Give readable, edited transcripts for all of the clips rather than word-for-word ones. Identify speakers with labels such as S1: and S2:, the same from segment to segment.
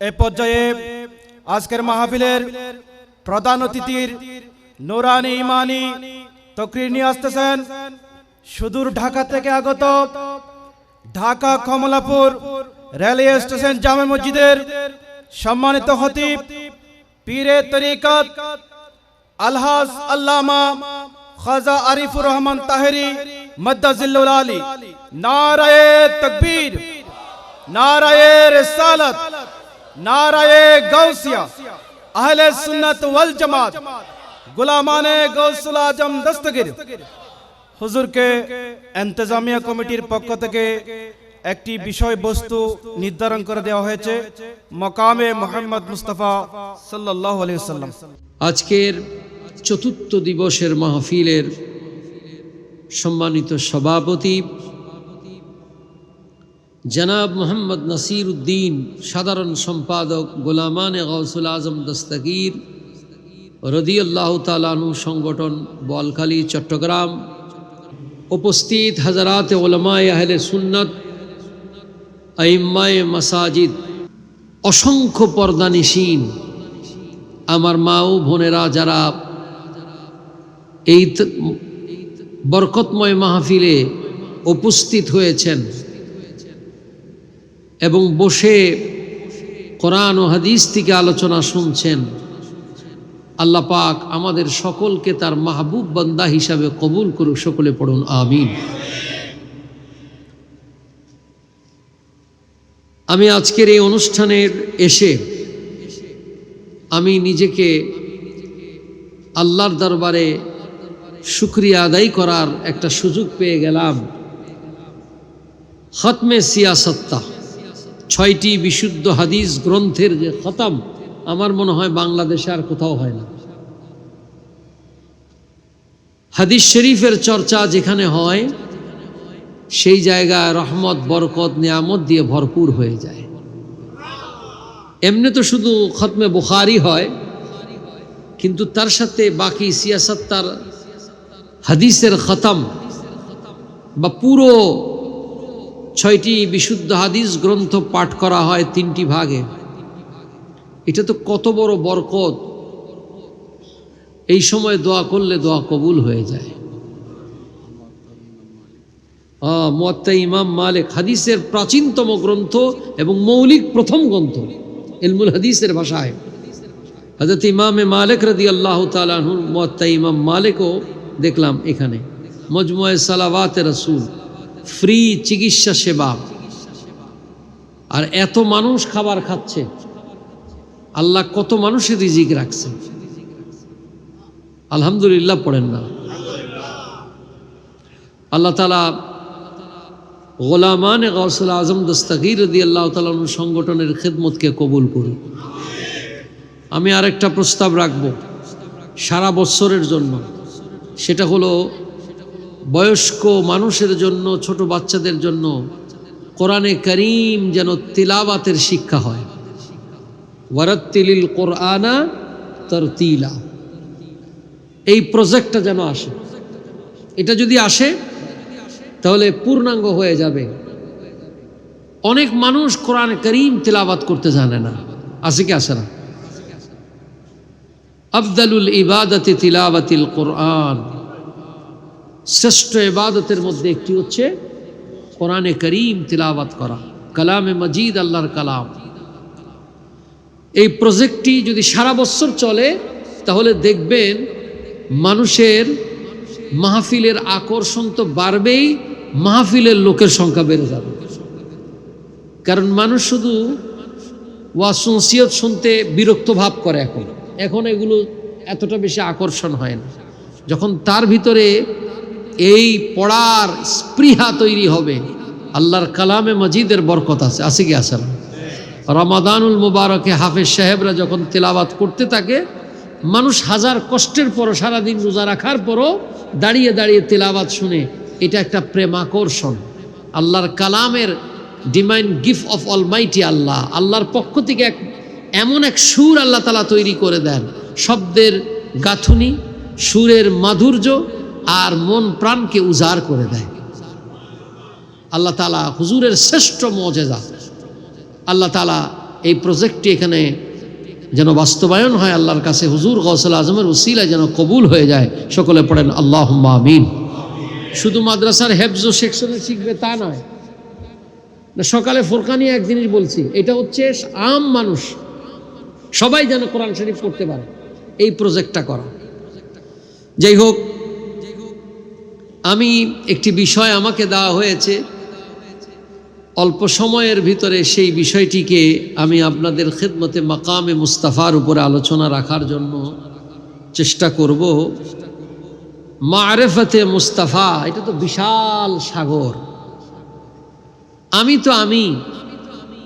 S1: এই পর্যায়ে আজকের মাহফিলের প্রধান অতিথির নুরানি ইমানি তকরির নিয়ে আসতেছেন সুদূর ঢাকা থেকে আগত ঢাকা কমলাপুর রেলওয়ে স্টেশন জামে মসজিদের সম্মানিত খতিব পীরে তরিকত আলহাজ আল্লামা খাজা আরিফুর রহমান তাহেরি মদ্দাজিল্লুল আলী। নারায়ে তাকবীর, নারায়ে রিসালাত, নারায়ে গাউসিয়া। আহলে সুন্নাত ওয়াল জামাত গোলামানে গৌসুল আজম দস্তগীর হুজুরকে ইন্তেজামিয়া কমিটির পক্ষ থেকে একটি বিষয়বস্তু নির্ধারণ করে দেওয়া হয়েছে, মকামে মুহাম্মদ মুস্তাফা সাল্লাল্লাহু আলাইহি ওয়াসাল্লাম।
S2: আজকের চতুর্থ দিবসের মাহফিলের সম্মানিত সভাপতি জনাব মোহাম্মদ নাসির উদ্দিন, সাধারণ সম্পাদক গোলামানে গৌসুল আজম দস্তগীর রাদিয়াল্লাহু তাআলা আনহু সংগঠন বোয়ালখালী চট্টগ্রাম, উপস্থিত হাজারাতে উলামায়ে আহলে সুন্নাত, আইম্মায়ে মাসাজিদ, অসংখ্য পর্দানিশীন আমার মা ও বোনেরা যারা এই বরকতময় মাহফিলে উপস্থিত হয়েছেন এবং বসে কোরআন ও হাদিস থেকে আলোচনা শুনছেন, আল্লাহ পাক আমাদের সকলকে তার মাহবুব বান্দা হিসাবে কবুল করুক। সকলে পড়ুন আমিন। আমি আজকের এই অনুষ্ঠানের এসে আমি নিজেকে আল্লাহর দরবারে শুকরিয়া আদায় করার একটা সুযোগ পেয়ে গেলাম। খতমে সিয়াসত্তা, 6টি বিশুদ্ধ হাদিস গ্রন্থের যে খতম, আমার মনে হয় বাংলাদেশে আর কোথাও হয় না। হাদিস শরীফের চর্চা যেখানে হয় সেই জায়গায় রহমত, বরকত, নিয়ামত দিয়ে ভরপুর হয়ে যায়। এমনি তো শুধু খতমে বুখারী হয়, কিন্তু তার সাথে বাকি সিয়াসত্তার হাদিসের খতম বা পুরো 6টি বিশুদ্ধ হাদিস গ্রন্থ পাঠ করা হয় 3টি ভাগে। এটা তো কত বড় বরকত! এই সময় দোয়া করলে দোয়া কবুল হয়ে যায়। মুয়াত্তা ইমাম মালিক হাদিসের প্রাচীনতম গ্রন্থ এবং মৌলিক প্রথম গ্রন্থ ইলমুল হাদিসের ভাষায়। হযরত ইমামে মালিক রাদিয়াল্লাহু তাআলা আনহু মুয়াত্তা ইমাম মালিকও দেখলাম এখানে। মজমুয়ে সালাওয়াতে রাসূল, ফ্রি চিকিৎসা সেবা, আর এত মানুষ খাবার খাচ্ছে। আল্লাহ কত মানুষের রিজিক রাখছে, আলহামদুলিল্লাহ পড়েন না? আল্লাহ তাআলা গোলামানে গৌসুল আজম দস্তগীর রাদিয়াল্লাহু তাআলা আনহু সংগঠনের খিদমতকে কবুল করুন। আমি আরেকটা প্রস্তাব রাখব সারা বছরের জন্য, সেটা হলো বয়স্ক মানুষের জন্য, ছোট বাচ্চাদের জন্য কোরআনে কারীম যেন তিলাওয়াতের শিক্ষা হয়। ওয়ারাত্তিলিল কোরআনা তারতিলা, এই প্রজেক্টটা যেন আসে। এটা যদি আসে তাহলে পূর্ণাঙ্গ হয়ে যাবে। অনেক মানুষ কোরআন কারীম তিলাওয়াত করতে জানে না, আছে কি আসে না? আফদালুল ইবাদাতি তিলাওয়াতিল কোরআন, শ্রেষ্ঠ ইবাদতের মধ্যে একটি হচ্ছে কোরআনে কারীম তিলাওয়াত করা, কালামে মজিদ, আল্লাহর কালাম। এই প্রজেক্টটি যদি সারা বছর চলে তাহলে দেখবেন মানুষের মাহফিলের আকর্ষণ তো বাড়বেই, মাহফিলের লোকের সংখ্যা বেড়ে যাবে। কারণ মানুষ শুধু ওয়াজ নসিহত শুনতে বিরক্ত ভাব করে। এখন এগুলো এতটা বেশি আকর্ষণ হয় না। যখন তার ভিতরে এই পড়ার স্পৃহা তৈরি হবে, আল্লাহর কালামে মজিদের বরকত আছে, আছে কি আসে না? রমাদানুল মুবারকে হাফেজ সাহেবরা যখন তেলাওয়াত করতে থাকে, মানুষ হাজার কষ্টের পরও, সারাদিন রোজা রাখার পরও দাঁড়িয়ে দাঁড়িয়ে তেলাওয়াত শুনে। এটা একটা প্রেম আকর্ষণ। আল্লাহর কালামের ডিভাইন গিফট অফ অলমাইটি আল্লাহ, আল্লাহর পক্ষ থেকে এমন এক সুর আল্লাহ তাআলা তৈরি করে দেন, শব্দের গাঁথুনি, সুরের মাধুর্য আর মন প্রাণকে উজাড় করে দেয়। আল্লাহ তাআলা হুজুরের শ্রেষ্ঠ মুজিজা, আল্লাহ তাআলা এই প্রজেক্টটি এখানে যেন বাস্তবায়ন হয় আল্লাহর কাছে, হুজুর গৌসুল আজমের উসিলা যেন কবুল হয়ে যায়। সকলে পড়েন আল্লাহুম্মা আমিন। শুধু মাদ্রাসার হেফজ ও সেকশনে শিখবে তা নয়, সকালে ফোরকানি এক জিনিস বলছি, এটা হচ্ছে আম মানুষ সবাই যেন কোরআন শরীফ পড়তে পারে, এই প্রজেক্টটা করা। যাই হোক, আমি একটি বিষয় আমাকে দেওয়া হয়েছে, অল্প সময়ের ভিতরে সেই বিষয়টিকে আমি আপনাদের খেদমতে মাকামে মুস্তাফার উপরে আলোচনা রাখার জন্য চেষ্টা করব। মারেফতে মুস্তাফা, এটা তো বিশাল সাগর। আমি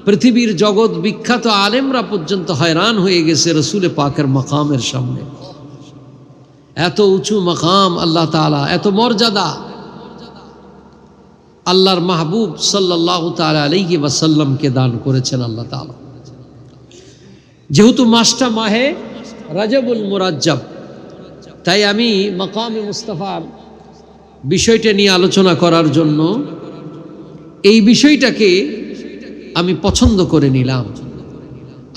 S2: পৃথিবীর জগৎ বিখ্যাত আলেমরা পর্যন্ত হয়রান হয়ে গেছে রসুল পাকের মাকামের সামনে। এত উঁচু মাকাম আল্লাহ তাআলা, এত মর্যাদা আল্লাহর মাহবুব সাল্লাল্লাহু তাআলা আলাইহি ওয়াসাল্লামকে দান করেছেন আল্লাহ তাআলা। যেহেতু মাসটা মাহে রজবুল মুরাজ্জাব, তাই আমি মাকামে মুস্তাফার বিষয়টা নিয়ে আলোচনা করার জন্য এই বিষয়টাকে আমি পছন্দ করে নিলাম।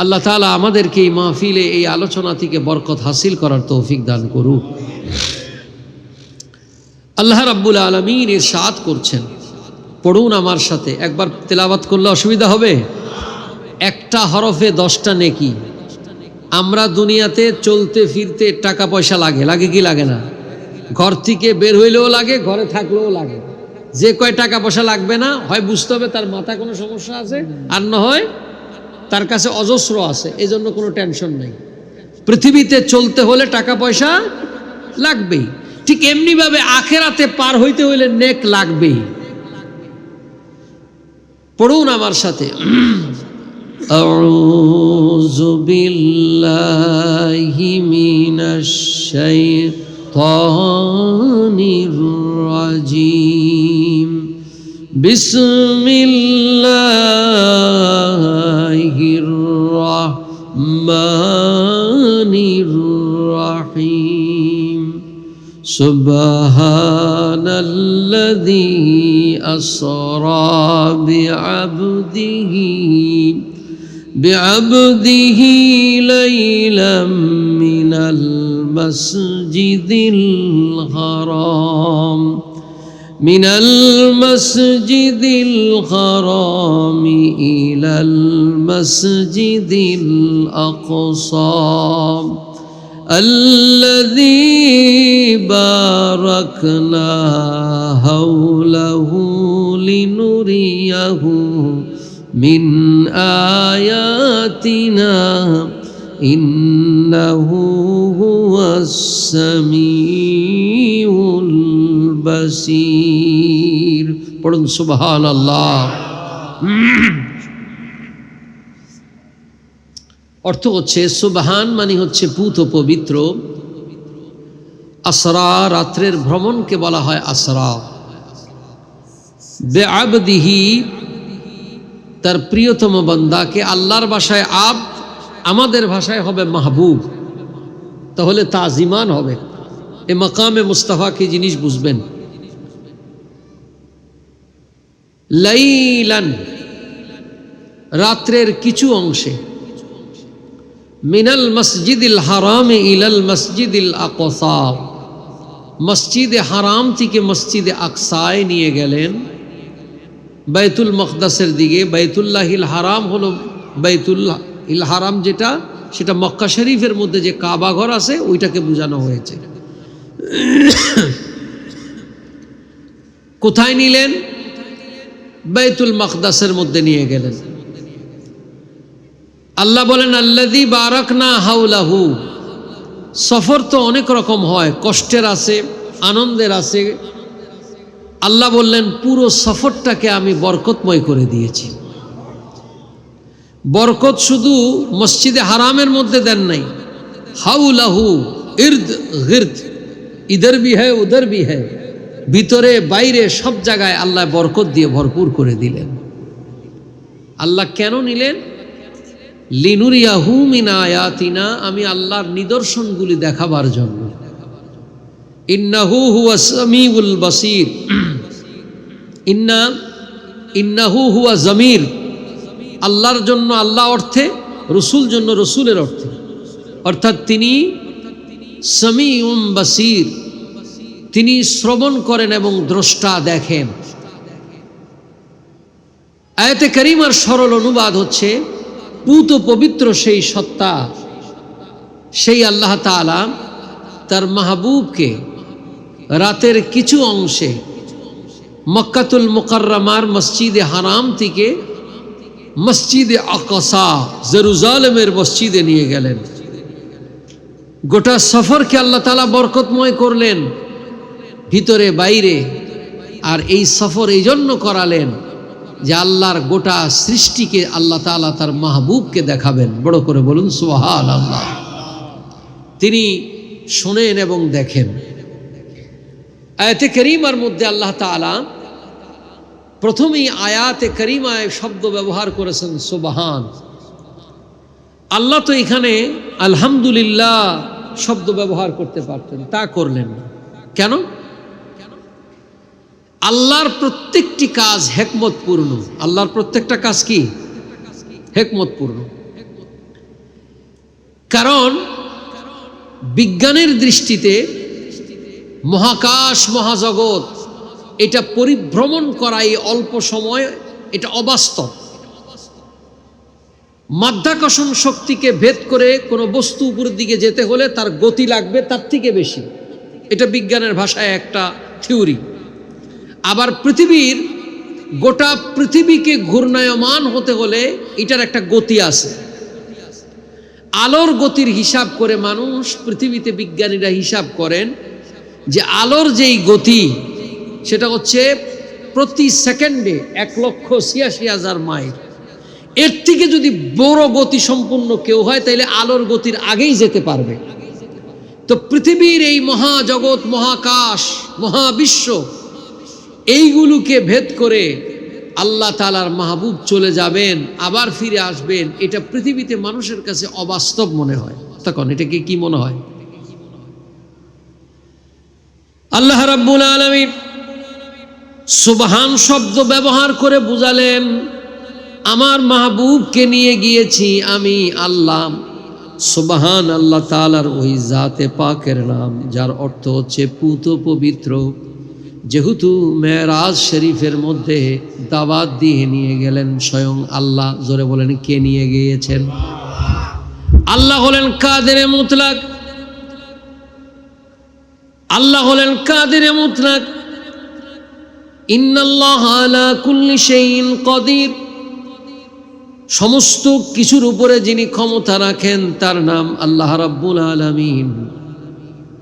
S2: আল্লাহ তাআলা আমাদেরকে এই মাহফিলে এই আলোচনা থেকে বরকত হাসিল করার তৌফিক দান করুক। আল্লাহ রাব্বুল আলামিন ইরশাদ করছেন, পড়ুন আমার সাথে, একবার তেলাওয়াত করলে অসুবিধা হবে। একটা হরফে 10টা নেকি। আমরা দুনিয়াতে চলতে ফিরতে টাকা পয়সা লাগে কি লাগে না? ঘর থেকে বের হইলেও লাগে, ঘরে থাকলেও লাগে। যে কয় টাকা পয়সা লাগবে না, হয় বুঝতে হবে তার মাথায় কোনো সমস্যা আছে, আর না হয় তার কাছে অজস্র আছে, এই জন্য কোনো টেনশন নেই। পৃথিবীতে চলতে হলে টাকা পয়সা লাগবেই, ঠিক এমনিভাবে আখেরাতে পার হইতে হইলে নেক লাগবেই। পড়ুন আমার সাথে, আউযু বিল্লাহি মিনাশ শাইতানির রাজিম, বিসমিল্লাহির রাহমানির রাহিম, সুবহানাল্লাযী আসরা বিআবদিহি লাইলাম মিনাল মাসজিদিল হারাম ইলাল মাসজিদিল আকসা الذي باركنا حوله لنريه من آياتنا إنه هو السميع البصير। পড়ুন সুবহানাল্লাহ। অর্থ হচ্ছে সুবহান মানে হচ্ছে পুত পবিত্র, আসরা রাত্রের ভ্রমণকে বলা হয় আসরা, বেআবদিহি তার প্রিয়তম বান্দাকে, আল্লাহর ভাষায় আব, আমাদের ভাষায় হবে মাহবুব, তাহলে তাজিমান হবে। এ মাকামে মুস্তাফা কি জিনিস বুঝবেন। লাইলান রাত্রের কিছু অংশে, মিনাল মসজিদিল হারাম ইলাল মসজিদিল আকসা, মসজিদে হারাম থেকে মসজিদে আকসায় নিয়ে গেলেন, বাইতুল মকদাসের দিকে। বাইতুল্লাহিল হারাম হলো বাইতুল হারাম, যেটা সেটা মক্কা শরীফের মধ্যে যে কাবা ঘর আছে ওইটাকে বোঝানো হয়েছে। কোথায় নিলেন? বাইতুল মকদাসের মধ্যে নিয়ে গেলেন। আল্লাহ বলেন আল্লাযী বারাকনা হাওলাহু। সফর তো অনেক রকম হয়, কষ্টের আছে, আনন্দের আছে। আল্লাহ বললেন পুরো সফরটাকে আমি বরকতময় করে দিয়েছি। বরকত শুধু মসজিদে হারামের মধ্যে দেন নাই, হাউলাহু ইরদ গিরদ, ইধর ভি হ্যায় উধর ভি হ্যায়, ভিতরে বাইরে সব জায়গায় আল্লাহ বরকত দিয়ে ভরপুর করে দিলেন। আল্লাহ কেন নিলেন? লিনুরিয়াহু মিন আয়াতিনা, আমি আল্লাহর নিদর্শনগুলি দেখাবার জন্য। ইন্নাহু হুয়া সামিউল বাসীর, ইন্নাহু হুয়া জমির, আল্লাহর জন্য আল্লাহ অর্থে, রসুল জন্য রসুলের অর্থে, অর্থাৎ তিনি সামিউম বাসির, তিনি শ্রবণ করেন এবং দ্রষ্টা দেখেন। আয়াতে কারিমার সরল অনুবাদ হচ্ছে পূত পবিত্র সেই সত্তা, সেই আল্লাহ তাআলা তার মাহবুবকে রাতের কিছু অংশে মক্কাতুল মুকাররমার মসজিদে হারাম থেকে মসজিদে আকসা জেরুজালেমের মসজিদে নিয়ে গেলেন। গোটা সফরকে আল্লাহ তাআলা বরকতময় করলেন ভিতরে বাইরে। আর এই সফর এই জন্য করালেন যে আল্লাহর গোটা সৃষ্টিকে আল্লাহ তাআলা তার মাহবুবকে দেখাবেন। বড় করে বলুন সুবহানাল্লাহ। তিনি শোনেন এবং দেখেন। আয়াতে কারিমার মধ্যে আল্লাহ তাআলা প্রথমেই আয়াতে কারিমায় শব্দ ব্যবহার করেছেন সুবহান। আল্লাহ তো এখানে আলহামদুলিল্লাহ শব্দ ব্যবহার করতে পারতেন, তা করলেন না। কেন? আল্লাহর প্রত্যেকটি কাজ হিকমতপূর্ণ। আল্লাহর প্রত্যেকটা কাজ কি? হিকমতপূর্ণ। কারণ বিজ্ঞানের দৃষ্টিতে মহাকাশ মহাজগৎ এটা পরিভ্রমণ করা এই অল্প সময় এটা অবাস্তব। মাধ্যাকর্ষণ শক্তিকে ভেদ করে কোনো বস্তু উপরের দিকে যেতে হলে তার গতি লাগবে তার থেকে বেশি। এটা বিজ্ঞানের ভাষায় একটা থিওরি। আবার পৃথিবীর গোটা পৃথিবীকে ঘূর্ণায়মান হতে হলে এটার একটা গতি আছে। আলোর গতির হিসাব করে মানুষ, পৃথিবীতে বিজ্ঞানীরা হিসাব করেন যে আলোর যেই গতি সেটা হচ্ছে প্রতি সেকেন্ডে 1,86,000 মাইল। এর থেকে যদি বড় গতি সম্পূর্ণ কেউ হয় তাহলে আলোর গতির আগেই যেতে পারবে। তো পৃথিবীর এই মহাজগৎ, মহাকাশ, মহাবিশ্ব, এইগুলোকে ভেদ করে আল্লাহ তাআলার মাহবুব চলে যাবেন, আবার ফিরে আসবেন, এটা পৃথিবীতে মানুষের কাছে অবাস্তব মনে হয়। তখন এটাকে কি মনে হয়? আল্লাহ রাব্বুল আলামিন সুবহান শব্দ ব্যবহার করে বুঝালেন আমার মাহবুবকে নিয়ে গিয়েছি আমি আল্লাহ। সুবহান আল্লাহ তাআলার ওই জাতে পাকের নাম, যার অর্থ হচ্ছে পূত পবিত্র। যেহেতু মেরাজ শরীফের মধ্যে দাওয়াত দিয়ে নিয়ে গেলেন স্বয়ং আল্লাহ। জোরে বলেন, কে নিয়ে গিয়েছেন? আল্লাহ হলেন কাদের মুতলাক। আল্লাহ হলেন কাদের মুতলাক। ইন্নাল্লাহ আলা কুল্লি শাইইন কাদির। সমস্ত কিছুর উপরে যিনি ক্ষমতা রাখেন তার নাম আল্লাহ রাব্বুল আলামিন।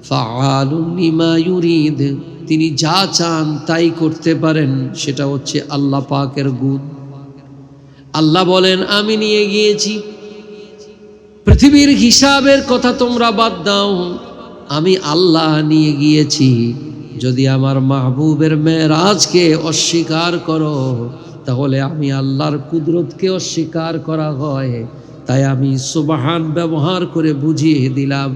S2: ফাআলুন লিমা ইউরিদ। তিনি যা চান তাই করতে পারেন, সেটা হচ্ছে আল্লাহ পাকের গুণ। আল্লাহ বলেন আমি নিয়ে গিয়েছি। পৃথিবীর হিসাবের কথা তোমরা বাদ দাও, আমি আল্লাহ নিয়ে গিয়েছি। যদি আমার মাহবুবের মেরাজকে অস্বীকার করো তাহলে আমি আল্লাহর কুদরতকে অস্বীকার করা হয়। তাই আমি সুবহান ব্যবহার করে বুঝিয়ে দিলাম,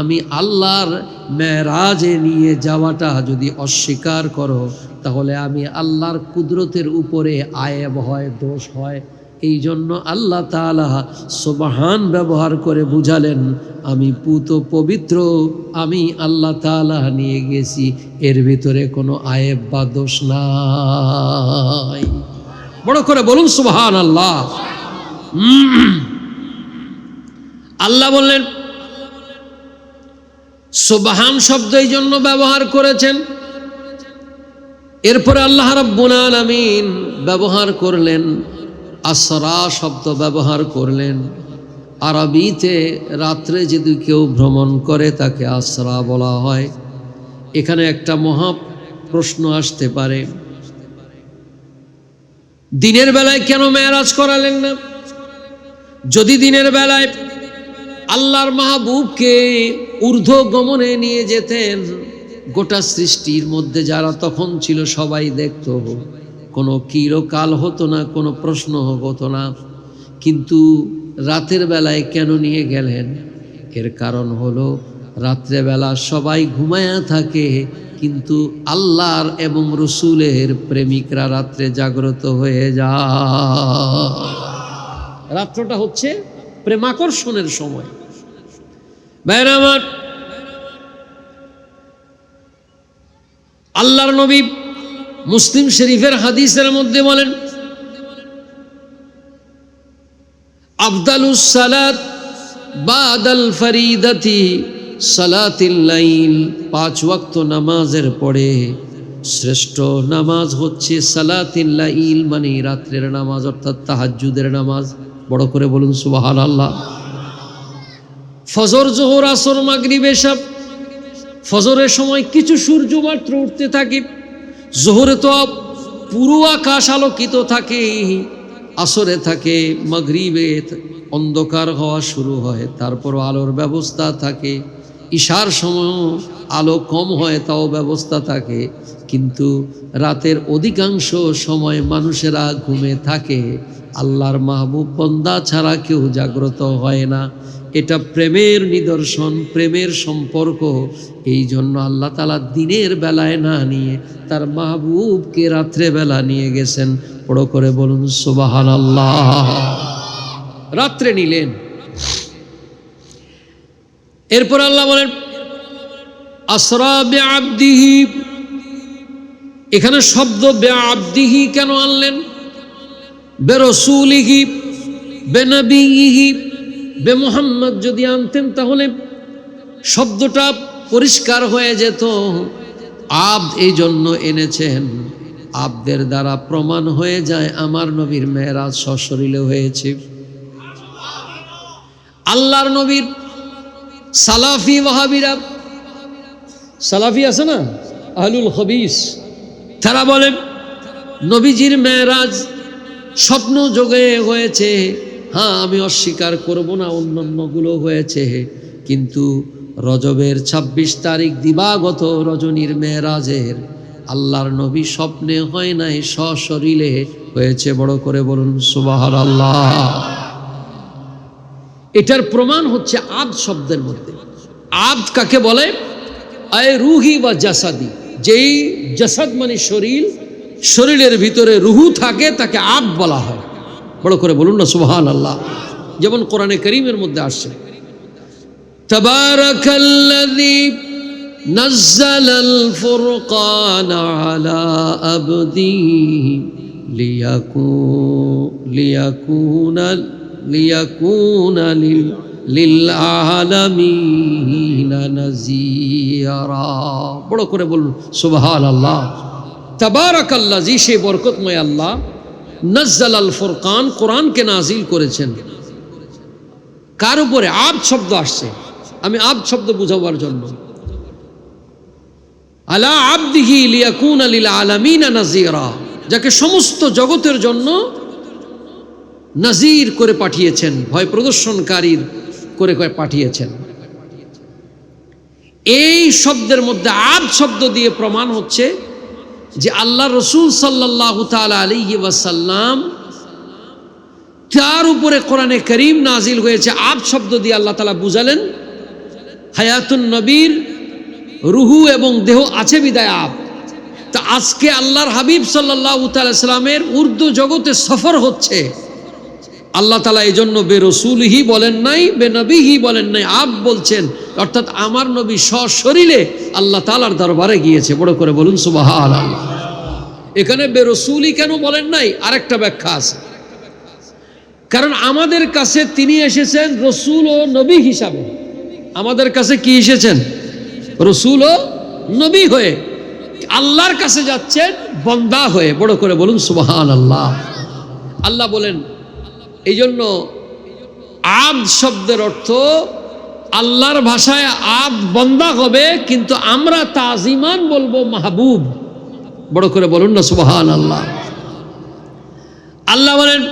S2: আমি আল্লাহর মেরাজে নিয়ে যাওয়াটা যদি অস্বীকার করো তাহলে আমি আল্লাহর কুদরতের উপরে আয়েব হয়, দোষ হয়। এই জন্য আল্লাহ তাআলা সুবহান ব্যবহার করে বুঝালেন আমি পূত পবিত্র, আমি আল্লাহ তাআলা নিয়ে গেছি, এর ভিতরে কোনো আয়েব বা দোষ নাই। বড় করে বলুন সুবহানাল্লাহ। আল্লাহ বললেন সুবহান শব্দ এই জন্য ব্যবহার করেছেন। এরপরে আল্লাহ রাব্বুল আলামিন ব্যবহার করলেন আসরা শব্দ ব্যবহার করলেন। আরবিতে রাত্রে যদি কেউ ভ্রমণ করে তাকে আসরা বলা হয়। এখানে একটা মহা প্রশ্ন আসতে পারে, দিনের বেলায় কেন মেরাজ করালেন না? যদি দিনের বেলায় আল্লাহর মাহবুবকে ঊর্ধ্ব গমনে নিয়ে যেতেন, গোটা সৃষ্টির মধ্যে যারা তখন ছিল সবাই দেখত, কোনো কিরকাল হতো না, কোনো প্রশ্ন হতো না। কিন্তু রাতের বেলায় কেন নিয়ে গেলেন? এর কারণ হলো রাত্রেবেলা সবাই ঘুমায়া থাকে, কিন্তু আল্লাহর এবং রসুলের প্রেমিকরা রাত্রে জাগ্রত হয়ে যায়। রাত্রটা হচ্ছে প্রেমাকর্ষণের সময়। ভাইরা আমার, আল্লাহর নবী মুসলিম শরীফের হাদিসের মধ্যে বলেন, আফদালুস সালাত বাদাল ফরিদাতি সালাতুল লাইল, 5 ওয়াক্ত নামাজের পরে শ্রেষ্ঠ নামাজ হচ্ছে সালাতুল লাইল, মানে রাত্রের নামাজ, অর্থাৎ তাহাজ্জুদের নামাজ। বড় করে বলুন সুবহানাল্লাহ। ফজর, জোহর, আসর, মাগরিব, এশা। ফজরের সময় কিছু সূর্য মাত্র উঠতে থাকে, জোহরে তো পুরো আকাশ আলোকিত থাকে, আসরে থাকে, মাগরিবে অন্ধকার হওয়া শুরু হয়, তারপর আলোর ব্যবস্থা থাকে, ইশার সময় আলো কম হয় তাও ব্যবস্থা থাকে, কিন্তু রাতের অধিকাংশ সময় মানুষেরা ঘুমে থাকে, আল্লাহর মাহবুব বান্দা ছাড়া কেউ জাগ্রত হয় না। এটা প্রেমের নিদর্শন, প্রেমের সম্পর্ক। এই জন্য আল্লাহ তাআলা দিনের বেলায় না নিয়ে তার মাহবুবকে রাত্রে বেলা নিয়ে গেছেন। বড় করে বলুন সুবহানাল্লাহ। রাত্রে নিলেন। এরপর আল্লাহ বলেন আসরা বিআবদিহি। এখানে শব্দ বিআবদিহি কেন আনলেন? বিরাসূলিহি, বিনবিয়িহি, বে মুহাম্মদ যদি আনতেন তাহলে শব্দটা পরিষ্কার হয়ে যেত। আব্দ এই জন্য এনেছেন, আব্দের দ্বারা প্রমাণ হয়ে যায় আমার নবীর মেরাজ সশরীরে হয়েছে। আল্লাহর নবীর সালাফি ওয়াহাবিরা, সালাফি আছে না, আহলুল হাদিস, তারা বলেন নবীজির মেরাজ স্বপ্ন যোগে হয়েছে। হ্যাঁ, আমি অস্বীকার করব না, অন্যান্যগুলো হয়েছে, কিন্তু রজবের 26 তারিখ দিবাগত রজনীর মেরাজের আল্লাহর নবী স্বপ্নে হয় নাই, সশরীরে হয়েছে। বড় করে বলুন সুবহানাল্লাহ। এটার প্রমাণ হচ্ছে আব্দ শব্দের মধ্যে। আব্দ কাকে বলে? আয় রুহি বা জাসাদি। যেই জাসাদ মানে শরীর, শরীরের ভিতরে রুহু থাকে তাকে আব্দ বলা হয়। বড় করে বলুন না সুবহানাল্লাহ। যেমন কোরআনে কারীমের মধ্যে আসছে তাবারাকাল্লাযী নাজ্জালাল ফুরকানা আলা আবদিহি লিয়াকুনা লিল আলামিনা নাযীরা। বড় করে বলুন সুবহানাল্লাহ। তাবারাকাল্লাযী, সে বরকতময় আল্লাহ, নাজ্জালাল ফুরকান, কোরআনকে নাজিল করেছেন। কার উপরে? আব্দ শব্দ আসছে। আমি আব্দ শব্দ বুঝাবার জন্য, আলা আবদিহি লিয়াকুনা লিল আলামিনা নাযীরা, যাকে সমস্ত জগতের জন্য নাজির করে পাঠিয়েছেন, ভয় প্রদর্শনকারীর করে পাঠিয়েছেন। এই শব্দের মধ্যে আব্দ শব্দ দিয়ে প্রমাণ হচ্ছে যে আল্লাহ রসুল সাল্লাল্লাহু তাআলা আলাইহি ওয়াসাল্লাম, তার উপরে কোরআনে কারীম নাজিল হয়েছে। আব্দ শব্দ দিয়ে আল্লাহ তাআলা বুঝালেন হায়াতুন নবীর রুহু এবং দেহ আছে বিদায় আব্দ। তা আজকে আল্লাহর হাবিব সাল্লাল্লাহু তাআলা সাল্লামের উর্দু জগতে সফর হচ্ছে। আল্লাহ তাআলা এই জন্য বেরসুলহি বলেন নাই, বেনবিহি বলেন নাই, আব্দ বলছেন। অর্থাৎ আমার নবী সশরীরে আল্লাহ তাআলার দরবারে গিয়েছে। বড় করে বলুন সুবহানাল্লাহ। এখানে বেরসুলি কেন বলেন নাই, আরেকটা ব্যাখ্যা আছে। কারণ আমাদের কাছে তিনি এসেছেন রসুল ও নবী হিসাবে। আমাদের কাছে কি এসেছেন? রসুল ও নবী হয়ে। আল্লাহর কাছে যাচ্ছেন বান্দা হয়ে। বড় করে বলুন সুবহানাল্লাহ। আল্লাহ বলেন, এই জন্য আব্দ শব্দের অর্থ আল্লাহর ভাষায় আব্দ বান্দা হবে, কিন্তু আমরা তাজিমান বলবো মাহবুব। বড় করে বলুন না সুবহানাল্লাহ। আল্লাহ বলেন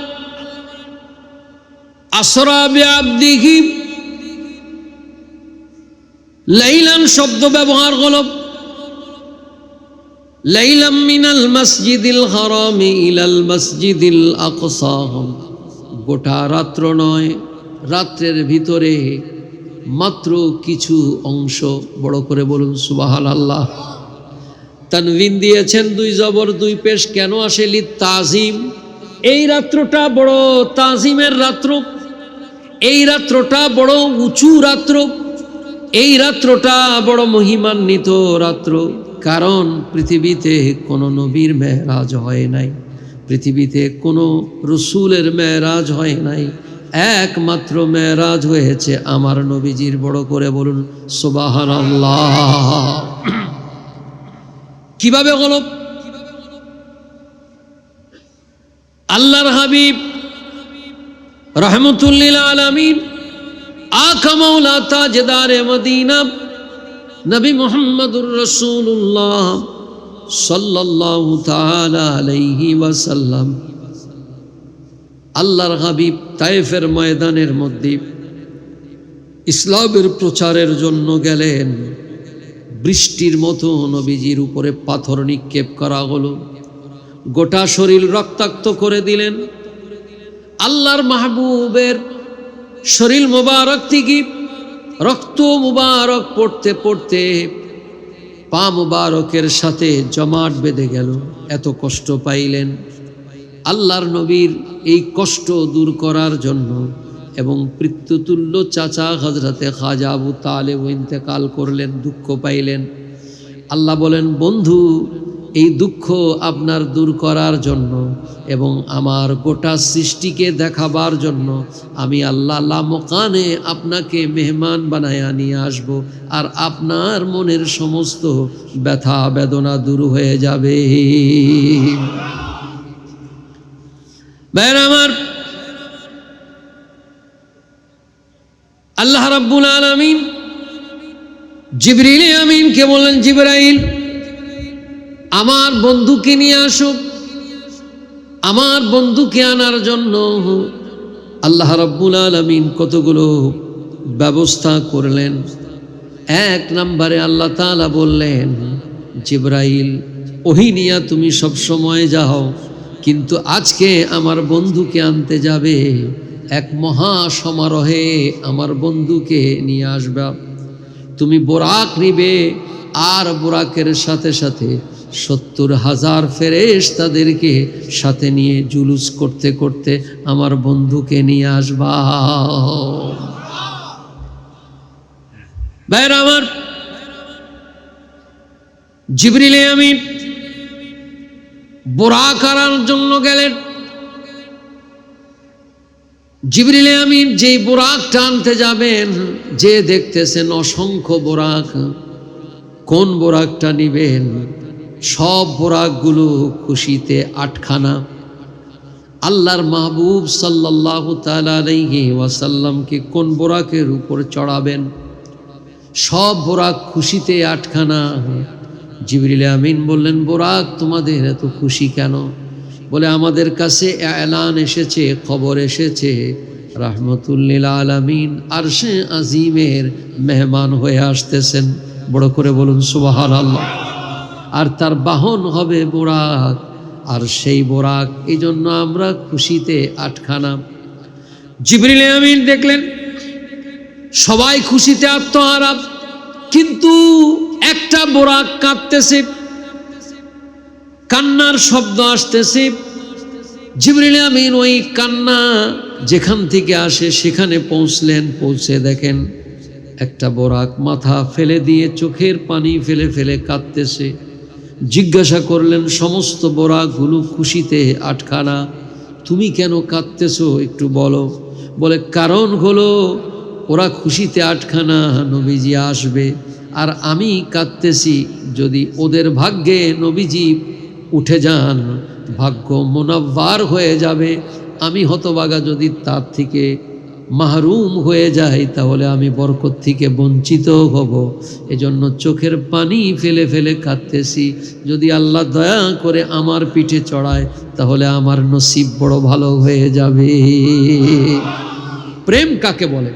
S2: আসরা বিআবদিহি, লাইলান শব্দ ব্যবহার হলো লাইলাম মিনাল মসজিদিল হারামি ইলাল মসজিদিল আকসা। গোটা রাত্র নয়, রাত্রের ভিতরে মাত্র কিছু অংশ। বড় করে বলুন সুবহানাল্লাহ। তানবিন দিয়েছেন 2 জবর 2 পেশ। কেন আসে? লিত তাজিম। এই রাত্রটা বড় তাজিমের রাত্র, এই রাত্রটা বড় উঁচু রাত্র, এই রাত্রটা বড় মহিমান্বিত রাত্র। কারণ পৃথিবীতে কোনো নবীর মেরাজ হয় নাই, পৃথিবীতে কোনো রসুলের মেরাজ হয় নাই, একমাত্র মেরাজ হয়েছে আমার নবীজির। বড় করে বলুন সুবহানাল্লাহ। কিভাবে হলো? আল্লাহর হাবিব রহমতুল লিল আলামিন আকা মাওলা তাজদারে মদিনা নবী মুহাম্মদুর রাসূলুল্লাহ সাল্লাল্লাহু তাআলা আলাইহি ওয়াসাল্লাম, আল্লাহর হাবিব তায়েফের ময়দানের মধ্যে ইসলামের প্রচারের জন্য গেলেন। বৃষ্টির মতো নবীজির উপরে পাথর নিক্ষেপ করা হলো, গোটা শরীর রক্তাক্ত করে দিলেন। আল্লাহর মাহবুবের শরীর মুবারক থেকে রক্ত মুবারক পড়তে পড়তে পা মুবারকের সাথে জমাট বেঁধে গেল। এত কষ্ট পাইলেন। আল্লাহর নবীর এই কষ্ট দূর করার জন্য এবং পিতৃতুল্য চাচা হযরতে খাজা আবু তালেব ইন্তেকাল করলেন, দুঃখ পাইলেন। আল্লাহ বলেন, বন্ধু এই দুঃখ আপনার দূর করার জন্য এবং আমার গোটা সৃষ্টিকে দেখাবার জন্য আমি আল্লাহ লামকানে আপনাকে মেহমান বানায়া নিয়ে আসব, আর আপনার মনের সমস্ত ব্যথা বেদনা দূর হয়ে যাবে। ভাইরা আমার, আল্লাহ রাব্বুল আলামিন জিবরিল আমিনকে বললেন, জিবরাইল আমার বন্ধুকে নিয়ে আসো। আমার বন্ধুকে আনার জন্য আল্লাহ রাব্বুল আলামিন কতগুলো ব্যবস্থা করলেন। এক নম্বরে আল্লাহ তাআলা বললেন, জিবরাইল ওহী নিয়া তুমি সব সময় যাও, কিন্তু আজকে আমার বন্ধুকে আনতে যাবে, এক মহা সমারোহে আমার বন্ধুকে নিয়ে আসবা। তুমি বোরাক নিবে, আর বোরাকের সাথে সাথে ৭০,০০০ ফেরেশতাদেরকে সাথে নিয়ে জুলুস করতে করতে আমার বন্ধুকে নিয়ে আসবা। ভাইরা আমার, জিবরিল আমিন বোরাক আনার জন্য গেলেন। জিবরিল আমিন যেই বোরাকটা আনতে যাবেন, যে দেখতেছেন অসংখ্য বোরাক, কোন বোরাকটা নিবেন? সব বোরাকগুলো খুশিতে আটখানা। আল্লাহর মাহবুব সাল্লাল্লাহু তাআলা আলাইহি ওয়াসাল্লামকে কোন বোরাকের উপর চড়াবেন? সব বোরাক খুশিতে আটখানা। জিবরিল আমিন বললেন, বোরাক তোমাদের এত খুশি কেন? বলে, আমাদের কাছে এলান এসেছে, খবর এসেছে, রাহমাতুল লিল আলামিন আরশে আজিমের মেহমান হয়ে আসতেছেন। বড় করে বলুন সুবহানাল্লাহ। আর তার বাহন হবে বোরাক, আর সেই বোরাক, এই জন্য আমরা খুশিতে আটখানা। জিবরিল আমিন দেখলেন সবাই খুশিতে আত্মহারা, কিন্তু একটা বোরাক কাঁদতেছে, কান্নার শব্দ আসতেছে। জিবরিল আমিন ওই কান্না যেখান থেকে আসে সেখানে পৌঁছলেন। পৌঁছে দেখেন একটা বোরাক মাথা ফেলে দিয়ে চোখের পানি ফেলে ফেলে কাঁদতেছে। জিজ্ঞাসা করলেন, সমস্ত বোরাকগুলো খুশিতে আটখানা, তুমি কেন কাঁদতেছো একটু বলো। বলে, কারণ হলো ওরা খুশিতে আটখানা, নবীজি আসবে, আর আমি কাঁদতেছি যদি ওদের ভাগ্যে নবীজি উঠে যান, ভাগ্য মুনাব্বার হয়ে যাবে। আমি হতভাগা যদি তার থেকে মাহরুম হয়ে যাই, তাহলে আমি বরকত থেকে বঞ্চিত হব। এজন্য চোখের পানি ফেলে ফেলে কাঁদতেছি। যদি আল্লাহ দয়া করে আমার পিঠে চড়ায়, তাহলে আমার নসিব বড় ভালো হয়ে যাবে। প্রেম কাকে বলে?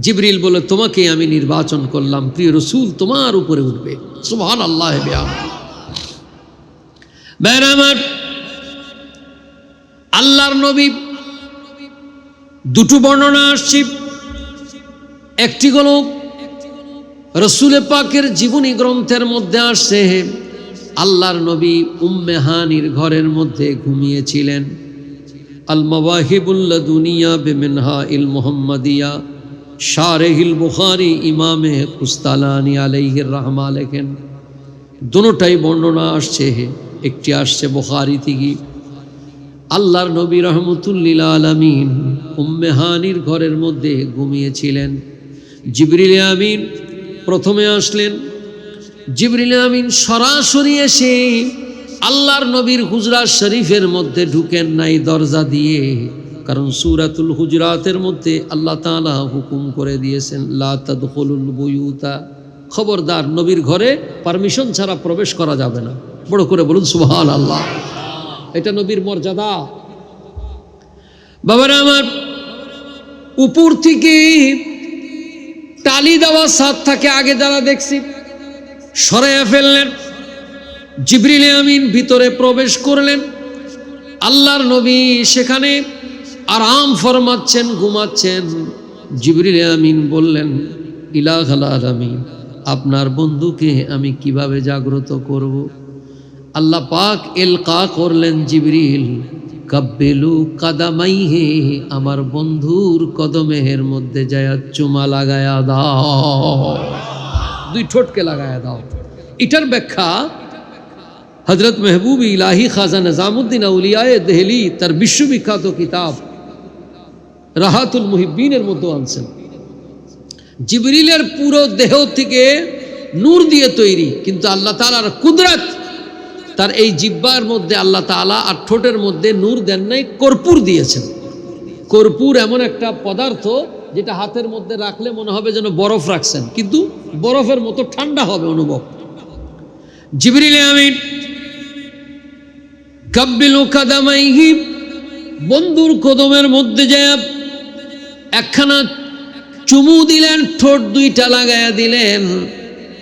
S2: জিবরিল বলে, তোমাকে আমি নির্বাচন করলাম, প্রিয় রসুল তোমার উপরে উঠবে। সুবহানাল্লাহ। ভাইরা আমার, আল্লাহর নবী দুটো বর্ণনা আসছে। একটি হলো রসুল পাকের জীবনী গ্রন্থের মধ্যে আসছে, আল্লাহর নবী উম্মে হানির ঘরের মধ্যে ঘুমিয়েছিলেন। আল মাওয়াহিবুল লাদুনিয়া বিমিনহাইল মুহাম্মাদিয়া শারিহুল বুখারী ইমামে কুস্তালানি আলাইহির রাহমা লেখেন, দুটোটাই বর্ণনা আসছে, একটি আসছে বুখারী থেকে। আল্লাহর নবী রহমতুল্লিল আলামিন উম্মে হানির ঘরের মধ্যে ঘুমিয়েছিলেন। জিবরিল আমিন প্রথমে আসলেন। জিবরিল আমিন সরাসরি এসে আল্লাহর নবীর হুজরাত শরীফের মধ্যে ঢুকেন নাই দরজা দিয়ে, কারণ সূরাতুল হুজরাতের মধ্যে আল্লাহ তাআলা হুকুম করে দিয়েছেন লা তাদখুলুল বুয়ুতা, খবরদার নবীর ঘরে পারমিশন ছাড়া প্রবেশ করা যাবে না। বড় করে বলুন সুবহানাল্লাহ। এটা নবীর মর্যাদা। বাবারা আমার, উপর থেকে টালি দেওয়া ছাদ থাকে, আগে যারা দেখছি সরাইয়া ফেললেন। জিবরিল আমিন ভিতরে প্রবেশ করলেন। আল্লাহর নবী সেখানে আরাম ফরমাচ্ছেন, ঘুমাচ্ছেন। জিবরিল আমিন বললেন, ইলাহুল আলামিন, আপনার বন্ধুকে আমি কিভাবে জাগ্রত করব? আল্লাহ পাক এলকা করলেন, জিবরিল কাব্বিলু কাদামাইহি, আমার বন্ধুর কদমের মধ্যে যায় চুমা লাগায়া দাও, দুই ঠোঁটকে লাগায়া দাও। এটার ব্যাখ্যা হযরত মেহবুব ইলাহি খাজা নিজামুদ্দিন আউলিয়ায়ে দেহলি তার বিশ্ববিখ্যাত কিতাব রাহাতুল মুহিব্বিনের মধ্যে আনছেন। জিবরিলের পুরো দেহ থেকে নূর দিয়ে তৈরি, কিন্তু আল্লাহ তাআলার কুদরত, তার এই জিহ্বার মধ্যে আল্লাহ তাআলা আর ঠোঁটের মধ্যে নূর দেন নাই, কর্পূর দিয়েছেন। কর্পূর এমন একটা পদার্থ যেটা হাতের মধ্যে রাখলে মনে হবে যেন বরফ রাখছেন, কিন্তু বরফের মতো ঠান্ডা হবে অনুভব। জিবরিল আমিন কাব্বিলু কাদামাইহি, বন্ধুর কদমের মধ্যে যায় একখানা চুমু দিলেন, ঠোঁট দুইটা লাগায়া দিলেন।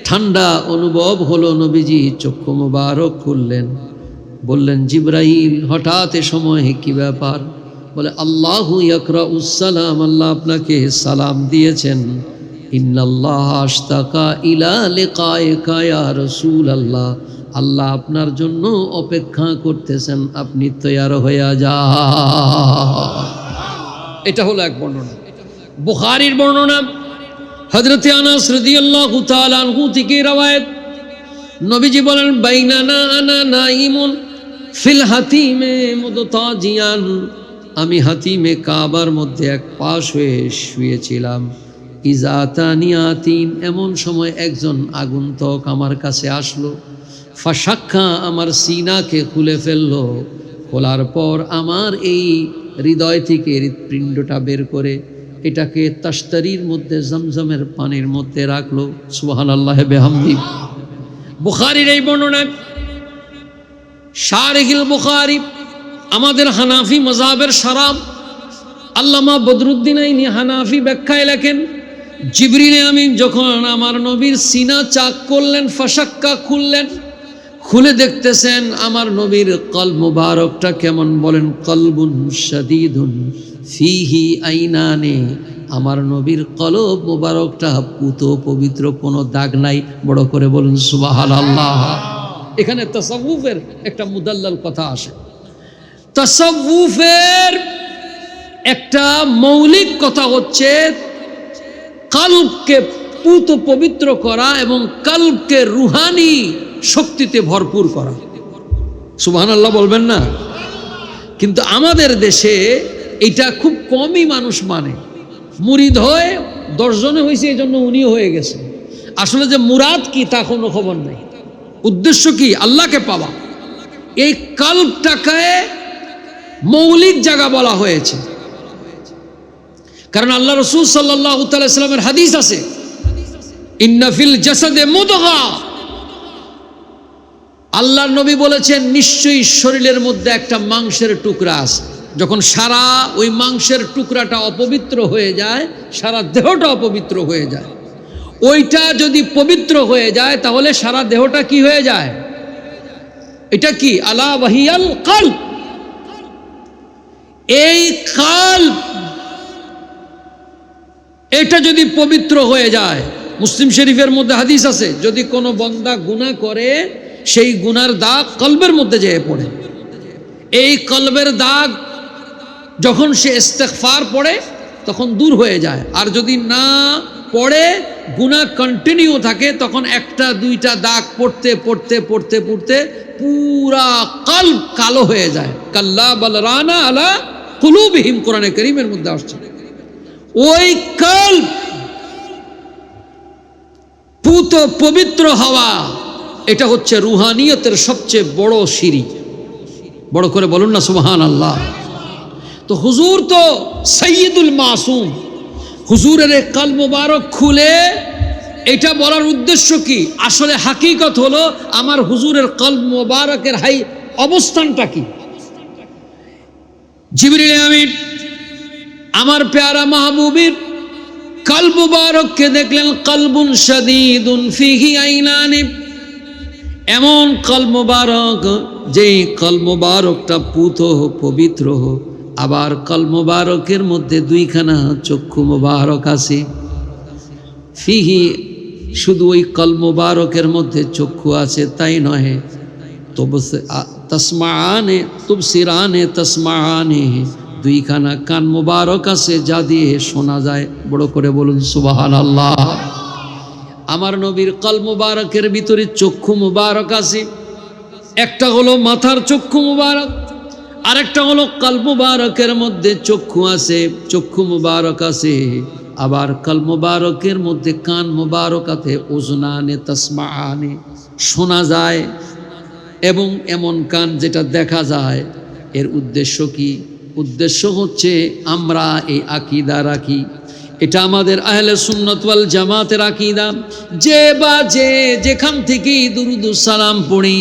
S2: ঠান্ডা অনুভব হলো। নবীজি চক্ষু মুবারক খুললেন, বললেন, জিবরাইল হঠাৎ এ সময় কি ব্যাপার? বলে, আল্লাহু ইয়াকরাউস সালাম, আল্লাহ আপনাকে সালাম দিয়েছেন। ইন্নাল্লাহ আশতাকা ইলা লিকাইকা ইয়া রাসূলুল্লাহ, আল্লাহ আপনার জন্য অপেক্ষা করতেছেন, আপনি তৈয়ার হয়ে যান। এটা হলো এক বর্ণনা। বুখারীর বর্ণনা হযরত আনাস রাদিয়াল্লাহু তাআলা আনহু থেকে রওয়ায়াত, নবীজি বলেন, বাইনানা আনা নাইমুন ফিল হাতিমে মুদতাজিয়ান, আমি হাতিমে কাবার মধ্যে এক পাশ হয়ে শুয়েছিলাম। ইজাতানিয়াতিন, এমন সময় একজন আগন্তুক আমার কাছে আসলো। ফাশাক্কা, আমার সিনাকে খুলে ফেললো। খোলার পর আমার এই হৃদয় থেকে হৃৎপিণ্ডটা বের করে এটাকে তাশতারির মধ্যে জমজমের পানির মধ্যে রাখলো। সুবহানাল্লাহ বিহামদি। বুখারীর এই বর্ণনা শারিহুল বুখারী, আমাদের হানাফি মাযহাবের শরাব আল্লামা বদরুদ্দিন আইনি হানাফি ব্যাখ্যায় লেখেন, জিবরিল আমিন যখন আমার নবীর সিনা চাক করলেন, ফাশাক্কা খুললেন, খুলে দেখতেছেন আমার নবীর কলব মুবারকটা কেমন। বলেন, কলবুন শাদীদুন ফিহি আইনানে, আমার নবীর কলব মুবারকটা পুত পবিত্র, কোনো দাগ নাই। বড় করে বলুন সুবহানাল্লাহ। এখানে তাসাউফের একটা মুদাল্লাল কথা আসে। তাসাউফের একটা মৌলিক কথা হচ্ছে কলবকে পুত পবিত্র করা এবং কলবকে রুহানি শক্তিতে ভরপুর করা। সুবহানাল্লাহ বলবেন না? কিন্তু আমাদের দেশে এটা খুব কমই মানুষ মানে। মুরিদ হয়ে 10 জনে হয়েছে, এই জন্য উনিও হয়ে গেছে। আসলে যে মুরাদ কি তা কোনো খবর নেই। উদ্দেশ্য কি? আল্লাহকে পাওয়া। এই কলবটাকে মৌলিক জায়গা বলা হয়েছে, কারণ আল্লাহ রাসূল সাল্লাল্লাহু তাআলা সাল্লামের হাদিস আছে, ইন্না ফিল জাসাদে মুদগা, আল্লাহর নবী বলেছেন নিশ্চয়ই শরীরের মধ্যে একটা মাংসের টুকরা আছে। যখন সারা ওই মাংসের টুকরাটা অপবিত্র হয়ে যায়, সারা দেহটা অপবিত্র হয়ে যায়। ওইটা যদি পবিত্র হয়ে যায় তাহলে সারা দেহটা কি হয়ে যায়? এটা কি? আলা ওয়াহিয়াল কলব। এই কলব, এটা যদি পবিত্র হয়ে যায়, মুসলিম শরীফের মধ্যে হাদিস আছে, যদি কোনো বান্দা গুনাহ করে সেই গুনার দাগ কলবের মধ্যে যেয়ে পড়ে। এই কলবের দাগ যখন সে ইস্তেগফার পড়ে তখন দূর হয়ে যায়, আর যদি না পড়ে গুনাহ কন্টিনিউ থাকে তখন একটা দুইটা দাগ পড়তে পড়তে পড়তে পড়তে পুরা কলব কালো হয়ে যায়। কাল্লা বাল রানা আলা কুলুবিহিম, কোরআনে কারীমের মধ্যে আসছে। ওই কলব পুত পবিত্র হওয়া, এটা হচ্ছে রুহানিয়তের সবচেয়ে বড় সিঁড়ি। বড় করে বলুন না সুবহানাল্লাহ। তো হুজুর তো সাইয়্যিদুল মাসুম, হুজুরের এই কলব মুবারক খুলে এটা বলার উদ্দেশ্য কি? আসলে হাকিকত হলো আমার হুজুরের কলব মুবারকের হাই অবস্থানটা কি। জিবরিল আমিন আমার প্যারা মাহবুবের কলব মুবারককে দেখলেন, কলবুন শাদীদুন ফিহি আইনানি, এমন কলব মুবারক যেই কলব মুবারকটা পুত পবিত্র, আবার কলব মুবারকের মধ্যে দুইখানা চক্ষু মুবারক আছে। ফিহি, শুধু ওই কলব মুবারকের মধ্যে চক্ষু আছে তাই নয়, তসমাআনে তুবসিরানে তসমাআনে, দুইখানা কান মুবারক আছে যা দিয়ে শোনা যায়। বড় করে বলুন সুবহানাল্লাহ। আমার নবীর কলব মুবারকের ভিতরে চক্ষু মুবারক আছে, একটা হলো মাথার চক্ষু মুবারক, আরেকটা হলো কলব মুবারকের মধ্যে চক্ষু আছে, চক্ষু মুবারক আছে, আবার কলব মুবারকের মধ্যে কান মুবারক আছে, উজনানে তসমাআনে, শোনা যায়, এবং এমন কান যেটা দেখা যায়। এর উদ্দেশ্য কি? উদ্দেশ্য হচ্ছে আমরা এই আকীদা রাখি, এটা আমাদের আহলে সুন্নাত ওয়াল জামাতের আকীদা, যে বা যে যেখান থেকে দুরুদ সালাম পড়ি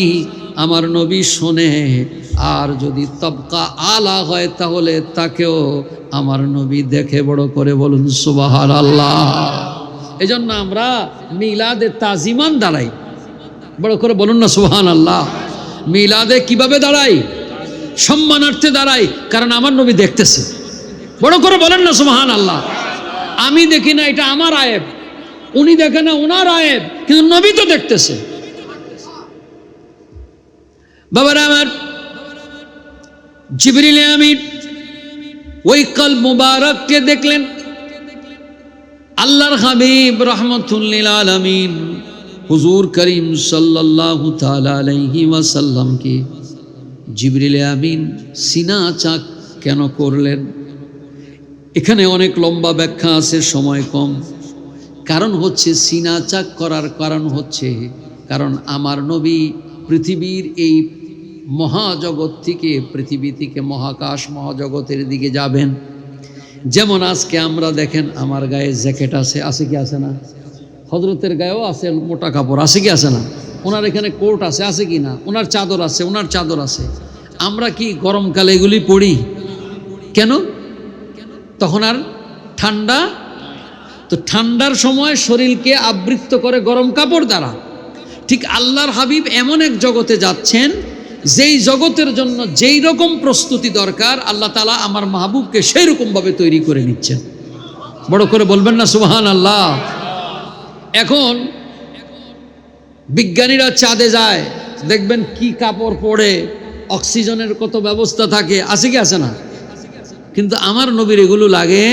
S2: আমার নবী শোনে, আর যদি তবকা আলা হয় তাহলে তাকেও আমার নবী দেখে। বড় করে বলুন সুবহানাল্লাহ। এজন্য আমরা মিলাদে তাজিমান দাঁড়াই। বড় করে বলুন না সুবহানাল্লাহ। মিলাদে কিভাবে দাঁড়াই? সম্মানার্থে দাঁড়াই, কারণ আমার নবী দেখতেছে। বড় করে বলেন না সুবহানাল্লাহ। আমি দেখি না, এটা আমার আয়েব, উনি দেখে না, ওনার আয়েব, কিন্তু নবী তো দেখতেছে। বাবারা আমার, জিবরিল আমিন ওই কলব মুবারককে দেখলেন। আল্লাহর হাবিব রাহমাতুল লিল আলামিন হুজুর করিম সাল্লাল্লাহু তাআলা আলাইহি ওয়াসাল্লামকে জিবরিল আমিন সিনা চাক কেন করলেন? এখানে অনেক লম্বা ব্যাখ্যা আছে, সময় কম। কারণ হচ্ছে সিনা চাক করার কারণ হচ্ছে, কারণ আমার নবী পৃথিবীর এই মহাজগৎ থেকে, পৃথিবী থেকে মহাকাশ মহাজগতের দিকে যাবেন। যেমন আজকে আমরা দেখেন আমার গায়ে জ্যাকেট আছে, আছে কি আছে না? হযরতের গায়েও আছে মোটা কাপড়, আছে কি আছে না? ওনার এখানে কোট আছে, আছে কি না? ওনার চাদর আছে, ওনার চাদর আছে। আমরা কি গরমকালে এগুলি পরি? কেন? তখন আর ঠান্ডা, তো ঠান্ডার সময় শরীরকে আবৃত করে গরম কাপড় দ্বারা। ঠিক আল্লাহর হাবিব এমন এক জগতে যাচ্ছেন যেই জগতের জন্য যেই রকম প্রস্তুতি দরকার আল্লাহ তাআলা আমার মাহবুবকে সেই রকম ভাবে তৈরি করে নিচ্ছেন। বড় করে বলবেন না সুবহানাল্লাহ। এখন বিজ্ঞানীরা চাঁদে যায়, দেখবেন কি কাপড় পরে, অক্সিজেনের কত ব্যবস্থা থাকে, আছে কি আছে না? কিন্তু আমার নবীর এগুলো লাগে,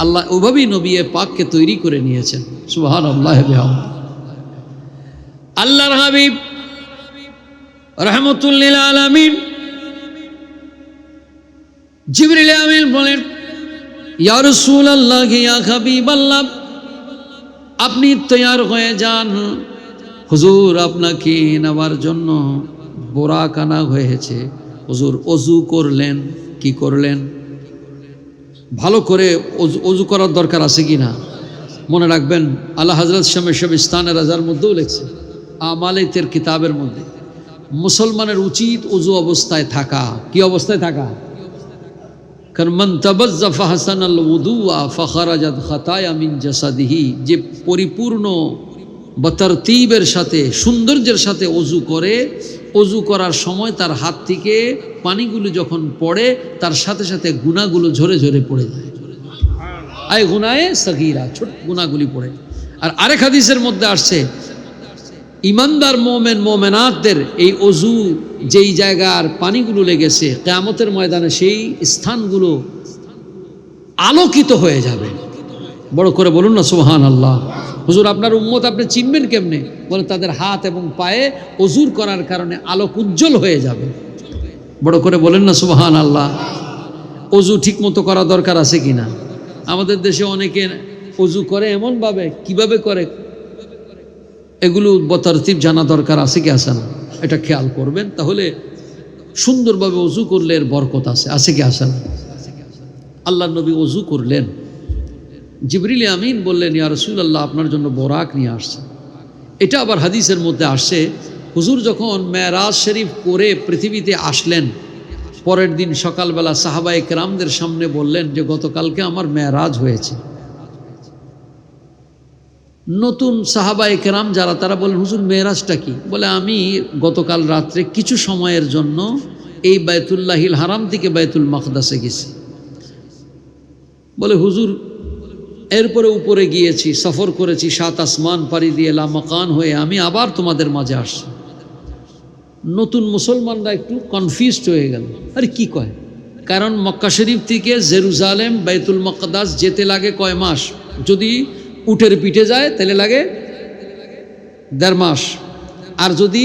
S2: আল্লাহ ওভাবেই নবী পাককে তৈরি করে নিয়েছেন। সুবহানাল্লাহ। আল্লাহর হাবিব রাহমাতুল লিল আলামিন জিবরিল আমিন বলেন, ইয়া রাসূলুল্লাহ, ইয়া হাবিবাল্লাহ, আপনি তৈয়ার হয়ে যান, হুজুর আপনাকে নেওয়ার জন্য বোরাক আনা হয়েছে। হুজুর অজু করলেন। কি করলেন? ভালো করে অজু করার দরকার আছে কি না? মনে রাখবেন, আল্লাহ হযরত শামেশ ইস্তানে রাজার মধ্যেও লেখছে, আমালাতের কিতাবের মধ্যে, মুসলমানের উচিত অজু অবস্থায় থাকা। কি অবস্থায় থাকা? কারণ মান তাবাজ্জা ফাহসানাল উযুআ ফাখারাজাত খাতায়া মিন জাসাদিহি, যে পরিপূর্ণ বতরতিবের সাথে, সৌন্দর্যের সাথে অজু করে, অজু করার সময় তার হাত থেকে পানিগুলো যখন পড়ে তার সাথে সাথে গুনাহগুলো ঝরে ঝরে পড়ে যায়। আয় গুনায়ে সগীরা, ছোট গুনাহগুলি পড়ে। আর আরেক হাদিসের মধ্যে আসছে, ইমানদার মোমেন মোমেনাতদের এই অজু যেই জায়গার পানিগুলো লেগেছে কিয়ামতের ময়দানে সেই স্থানগুলো আলোকিত হয়ে যাবে। বড় করে বলুন না সুবহানাল্লাহ। হুজুর আপনার উম্মত আপনি চিনবেন কেমনে? বলে তাদের হাত এবং পায়ে অজুর করার কারণে আলোক উজ্জ্বল হয়ে যাবে। বড় করে বলেন না সুবহানাল্লাহ। অজু ঠিক মতো করা দরকার আছে কিনা? আমাদের দেশে অনেকে অজু করে এমনভাবে, কিভাবে করে এগুলো বতরতিব জানা দরকার আছে কি আছে না, এটা খেয়াল করবেন। তাহলে সুন্দরভাবে অজু করলে এর বরকত আছে কি আছে না? আল্লাহ নবী অজু করলেন, জিবরিল আমিন বললেন ইয়া রাসূলুল্লাহ আপনার জন্য বোরাক নিয়ে আসছে। এটা আবার হাদিসের মধ্যে আসছে, হুজুর যখন মেরাজ শরীফ করে পৃথিবীতে আসলেন, পরের দিন সকালবেলা সাহাবায়ে কেরামদের সামনে বললেন যে গতকালকে আমার মেরাজ হয়েছে। নতুন সাহাবায়ে কেরাম যারা, তারা বলেন হুজুর মেরাজটা কি? বলে আমি গতকাল রাত্রে কিছু সময়ের জন্য এই বাইতুল্লাহিল হারাম থেকে বাইতুল মাকদাসে গেছি। বলে হুজুর এরপরে উপরে গিয়েছি, সফর করেছি 7 আসমান পাড়ি দিয়ে লামাকান হয়ে আমি আবার তোমাদের মাঝে আসছি। নতুন মুসলমানরা একটু কনফিউজড হয়ে গেল, আরে কি কয়? কারণ মক্কা শরীফ থেকে জেরুজালেম বাইতুল মাকদাস যেতে লাগে কয় মাস? যদি উটের পিঠে যায় তাহলে লাগে 1.5 মাস, আর যদি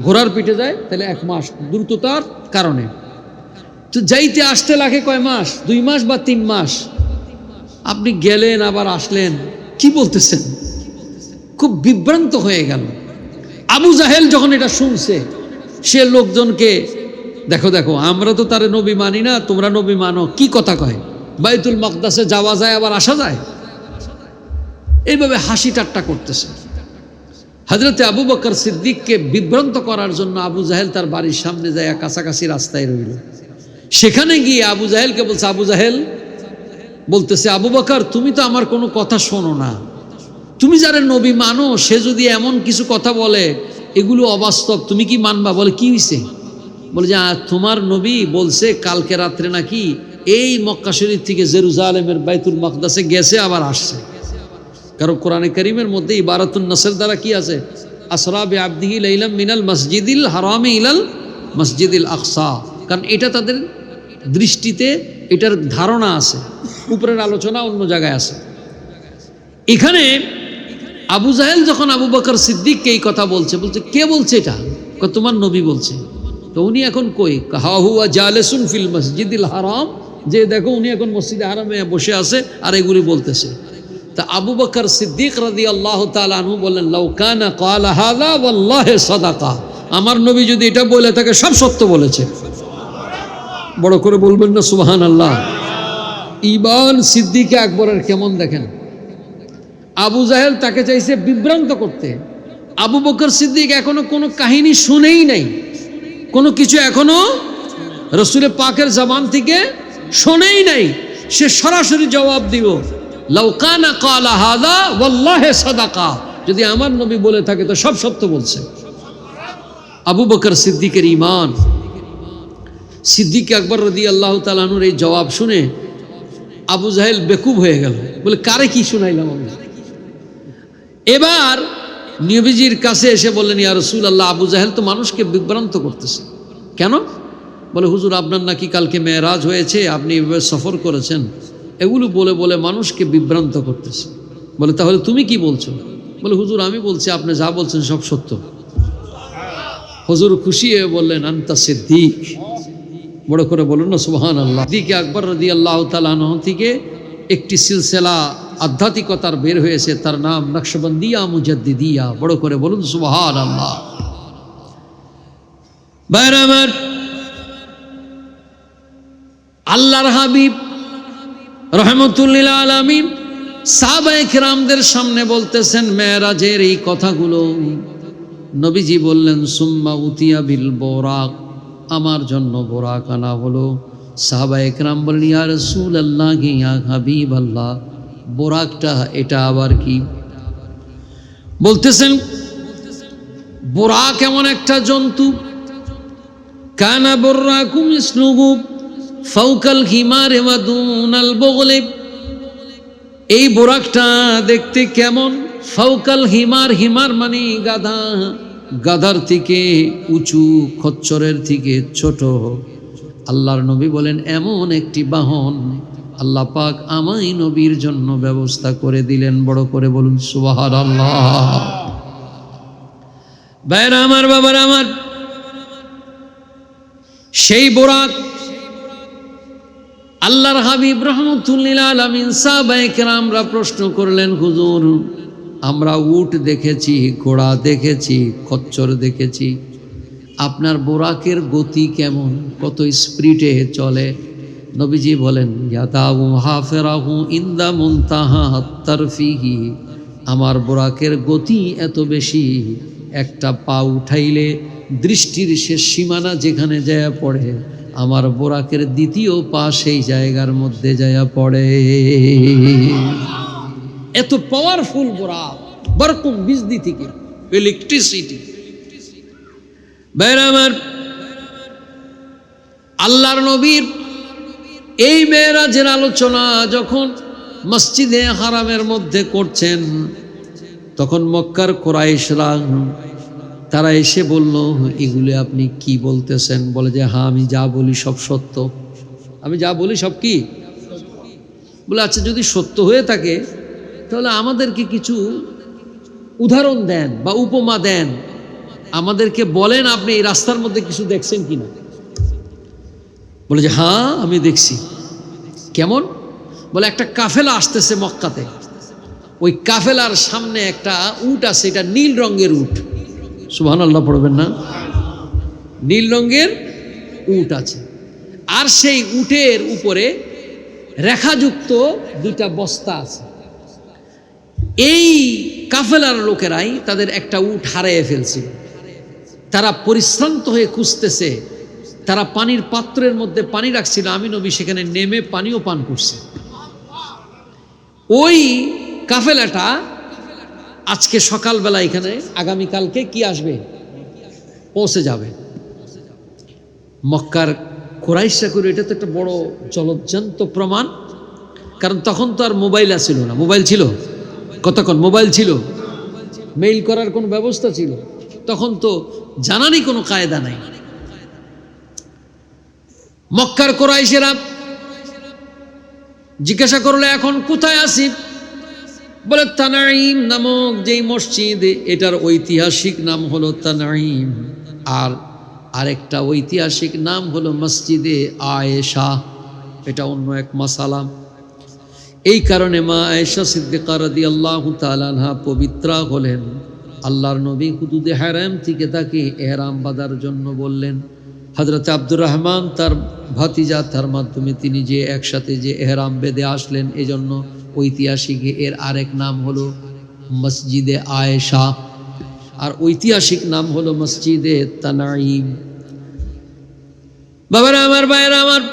S2: ঘোড়ার পিঠে যায় তাহলে 1 মাস, দ্রুততার কারণে। তো যাইতে আসতে লাগে কয় মাস? 2 মাস বা 3 মাস। আপনি গেলেন আবার আসলেন, কি বলতেছেন? খুব বিভ্রান্ত হয়ে গেল। আবু জাহেল যখন এটা শুনছে, সে লোকজনকে দেখো দেখো আমরা তো তারে নবী মানি না, তোমরা নবী মানো, কি কথা কয়? বাইতুল মাকদাসে যাওয়া যায় আবার আসা যায়? এইভাবে হাসি ঠাট্টা করতেছে। হযরতে আবু বকর সিদ্দিককে বিভ্রান্ত করার জন্য আবু জাহেল তার বাড়ির সামনে যায়, কাছাকাছি রাস্তায় রইল। সেখানে গিয়ে আবু জাহেলকে বলছে, আবু জাহেল বলতেছে আবু বকর তুমি তো আমার কোনো কথা শোনো না, তুমি যারা নবী মানো সে যদি এমন কিছু কথা বলে এগুলো অবাস্তব, তুমি কি মানবা? বলে কি হইছে? বলে যে তোমার নবী বলছে কালকে রাত্রে নাকি এই মক্কা শরীফ থেকে জেরুজালেমের বাইতুল মাকদাসে গেছে আবার আসছে। কারণ কোরআনে কারীমের মধ্যে ইবারাতুন নাসর দ্বারা কি আছে? আসরা বিআবদিহি লাইলাম মিনাল মসজিদিল হারামি ইলাল মসজিদিল আকসা। কারণ এটা তাদের দৃষ্টিতে এটার ধারণা আছে, উপরের আলোচনা অন্য জায়গায় আছে। এখানে আবু জাহেল যখন আবু বকর সিদ্দিককে এই কথা বলছে, বলছে কে বলছে এটা? তোমার নবী বলছে। তো উনি এখন কই? হা হুয়া জালেসুন ফিল মসজিদিল হারাম, যে দেখো উনি এখন মসজিদে হারামে বসে আছে আর এগুলি বলতেছে। তা আবু বকর সিদ্দিক রাদিয়াল্লাহু তাআলা আনহু বললেন লাউ কানা ক্বালা হাযা ওয়াল্লাহি সাদাকা, আমার নবী যদি এটা বলে থাকে সব সত্য বলেছে। বড় করে বলবেন না সুবহানাল্লাহ। ঈমান সিদ্দিক আকবরের কেমন দেখেন। আবু জাহেল তাকে চাইছে বিভ্রান্ত করতে, আবু বকর সিদ্দিক এখনো কোনো কাহিনী শুনেই নাই, কোনো কিছু এখনো রাসূল পাকের জবান থেকে শোনেই নাই। সে সরাসরি জবাব দিব লাউ কানা ক্বালা হাযা ওয়াল্লাহি সাদাকা, যদি আমার নবী বলে থাকে তো সব সত্য বলছে। আবু বকর সিদ্দিকের ঈমান। সিদ্দিক আকবর রাদিয়াল্লাহু তাআলা আনহুর এই জবাব শুনে আবু জাহেল বেকুব হয়ে গেল, বলে কারে কি শুনাইলাম আমি। এবার নবীজির কাছে এসে বললেন ইয়া রাসূলুল্লাহ আবু জাহেল তো মানুষকে বিভ্রান্ত করতেছে। কেন? বলে হুজুর আপনার নাকি কালকে মেরাজ হয়েছে, আপনি এভাবে সফর করেছেন, এগুলো বলে বলে মানুষকে বিভ্রান্ত করতেছে। বলে তাহলে তুমি কি বলছো? বলে হুজুর আমি বলছি আপনি যা বলছেন সব সত্য। হুজুর খুশি হয়ে বললেন আনতা সিদ্দিক। বড় করে বলুন না সুবহানাল্লাহ। সিদ্দিক আকবর রাদিয়াল্লাহু তাআলা আনহু থেকে একটি সিলসিলা আধ্যাত্মিকতার বের হয়েছে, তার নাম নকশবন্দিয়া মুজাদ্দিদিয়া। বড় করে বলুন সুবহানাল্লাহ। ভাইরা আমার, আল্লাহর হাবিব রাহমাতুল লিল আলামিন সাহাবায়ে কেরামদের সামনে বলতেছেন মেরাজের এই কথাগুলো। নবীজি বললেন সুম্মা উতিয়া বিল বোরাক, আমার জন্য বোরাক আনা হলো। সাহাবায়ে কেরাম বললেন ইয়া রাসূলুল্লাহ ইয়া হাবিবাল্লাহ, বোরাকটা এটা আবার কি? বলতেছেন বোরাক এমন একটা জন্তু, কানা বুররাকুম ইসলুহু ফাওকাল হিমার ওয়া দুনাল বুগলি। এই বোরাকটা দেখতে কেমন? ফাউকাল হিমার, হিমার মানে গাধা, গাধার থেকে উঁচু, খচ্চরের থেকে ছোট। আল্লাহর নবী বলেন এমন একটি বাহন আল্লাহ পাক আমাই নবীর জন্য ব্যবস্থা করে দিলেন। বড় করে বলুন সুবহানাল্লাহ। ভাইরা আমার, বাবারা আমার, সেই বোরাক আল্লাহর হাবিব রাহমাতুল লিল আলামিন সাহাবায়ে কেরামরা প্রশ্ন করলেন, হুজুর আমরা উট দেখেছি, ঘোড়া দেখেছি, খচ্চর দেখেছি, আপনার বোরাকের গতি কেমন, কত স্পিডে চলে? নবীজি বলেন ইয়াদাউ হাফিরাহু ইনদা মুনতাহা তারফিহি, আমার বোরাকের গতি এত বেশি, একটা পা উঠাইলে দৃষ্টির শেষ সীমানা যেখানে যায় পড়ে, আমার বোরাকের দ্বিতীয় পা সেই জায়গার মধ্যে যায় পড়ে। এত পাওয়ারফুল বোরাক, বরকুম বিজলি থেকে, ইলেকট্রিসিটি। ভাইরা আমার, আল্লাহর নবীর এই মেরাজের আলোচনা যখন মসজিদে হারামের মধ্যে করছেন, তখন মক্কার কুরাইশরা তারা এসে বলল, এগুলো আপনি কি বলতেছেন? বলে যে হ্যাঁ, আমি যা বলি সব সত্য, আমি যা বলি সব কি। বলে আচ্ছা, যদি সত্য হয়ে থাকে তাহলে আমাদেরকে কিছু উদাহরণ দেন বা উপমা দেন, আমাদেরকে বলেন আপনি এই রাস্তার মধ্যে কিছু দেখছেন কিনা। বলে যে হ্যাঁ আমি দেখছি। কেমন? বলে একটা কাফেলা আসতেছে মক্কাতে, ওই কাফেলার সামনে একটা উট আছে, এটা নীল রঙের উট। সুবহানাল্লাহ পড়বেন না? নীল রঙের উট আছে, আর সেই উটের উপরে রেখাযুক্ত দুইটা বস্তা আছে। এই কাফেলার লোকেরাই তাদের একটা উট হারিয়ে ফেলছে, তারা পরিশ্রান্ত হয়ে খুঁজতেছে, তারা পানির পাত্রের মধ্যে পানি রাখছিল, আমি নবী সেখানে নেমে পানিও পান করছি। ওই কাফেলাটা আজকে সকালবেলা এখানে, আগামীকালকে কি আসবে, পৌঁছে যাবে। মক্কার কুরাইশরা করে, এটা তো একটা বড় জলজ্জান্ত প্রমাণ, কারণ তখন তো আর মোবাইল ছিল না। মোবাইল ছিল কতক্ষণ? মোবাইল ছিল, মেইল করার কোনো ব্যবস্থা ছিল, তখন তো জানারই কোনো কায়দা নাই। মক্কার কুরাইশেরা জিজ্ঞাসা করলো এখন কোথায় আছি? বলে তানাইম নামক যেই মসজিদ, এটার ঐতিহাসিক নাম হলো তানাইম, আর আরেকটা ঐতিহাসিক নাম হলো মসজিদে আয়েশা, এটা অন্য এক মাসালা। এই কারণে মা আয়েশা সিদ্দিকা রাদিয়াল্লাহু তাআলা আনহা পবিত্রা হলেন। আল্লাহর নবী হুদুদে হারাম থেকে তাকে ইহরাম বাঁধার জন্য বললেন। হযরত আব্দুর রহমান তার ভাতিজা, তার মাধ্যমে তিনি যে একসাথে যে ইহরাম বেঁধে আসলেন, এজন্য ঐতিহাসিক এর আরেক নাম হলো মসজিদে আয়েশা, আর ঐতিহাসিক নাম হলো মসজিদে তানাইম। বাবারা আমার, ভাইয়েরা আমার,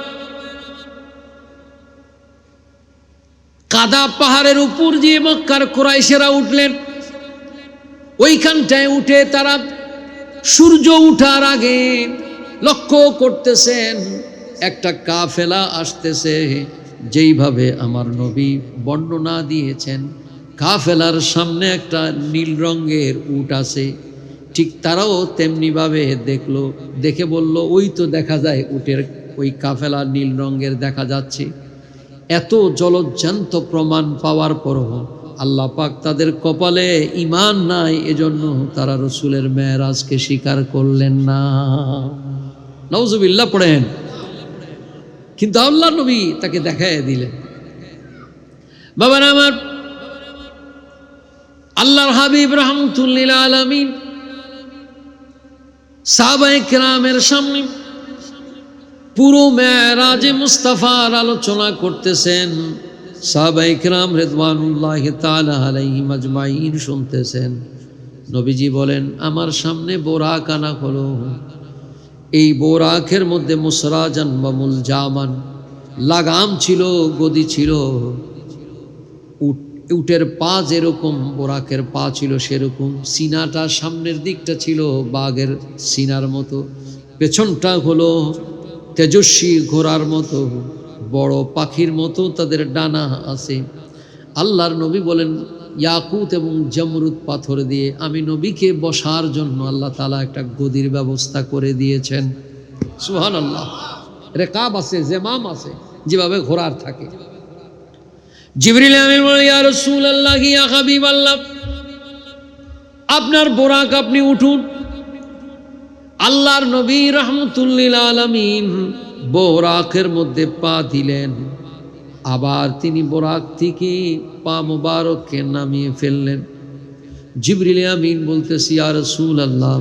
S2: কাদা পাহাড়ের উপর যে মক্কার কুরাইশেরা উঠলেন, ওইখানটায় উঠে তারা সূর্য উঠার আগে লক্ষ্য করতেছেন একটা কাফেলা আসতেছে। যেইভাবে আমার নবী বর্ণনা দিয়েছেন, কাফেলার সামনে একটা নীল রঙের উট আছে, ঠিক তারাও তেমনিভাবে দেখলো, দেখে বলল ওই তো দেখা যায় উটের, ওই কাফেলা নীল রঙের দেখা যাচ্ছে। এত জলজ্জান্ত প্রমাণ পাওয়ার পরও আল্লাহ পাক তাদের কপালে ঈমান নাই, এজন্য তারা রসুলের মেরাজকে স্বীকার করলেন না। নাউজুবিল্লাহ পড়েন। কিন্তু আল্লাহ নবী তাকে দেখায় দিলেন। বাবারা আমার, আল্লাহর হাবিব রাহমাতুল লিল আলামিন সাহাবায়ে কেরামের সামনে পুরো মেরাজে মুস্তাফার আলোচনা করতেছেন। সাহাবায়ে কেরাম রিদওয়ানুল্লাহি তাআলা আলাইহিম আজমাইন শুনতেছেন। নবীজি বলেন আমার সামনে বোরাক আনা হলো, এই বোরাকের মধ্যে মুসরাজান বা মুলজামান, লাগাম ছিল, গদি ছিল। উটের পা যেরকম বোরাকের পা ছিল সেরকম, সিনাটা সামনের দিকটা ছিল বাঘের সিনার মতো, পেছনটা হলো তেজস্বী ঘোড়ার মতো, বড় পাখির মতো তাদের ডানা আছে। আল্লাহর নবী বলেন ইয়াকুত এবং জমরুদ পাথর দিয়ে আমি নবীকে বসার জন্য আল্লাহ তাআলা একটা গদির ব্যবস্থা করে দিয়েছেন। সুবহানাল্লাহ। রেকাব আছে, জেমাম আছে, যেভাবে ঘোড়ার থাকে। জিবরিল আমিন বলে, ইয়া রাসূলুল্লাহ, ইয়া হাবিবাল্লাহ, আপনার বোরাক আপনি উঠুন। আল্লাহর নবী রাহমাতুল লিল আলামিন বোরাকের মধ্যে পা দিলেন, আবার তিনি বোরাক থেকে পা মুবারককে নামিয়ে ফেললেন। জিবরিল আমিন বলতেছি, ইয়া রাসূলুল্লাহ,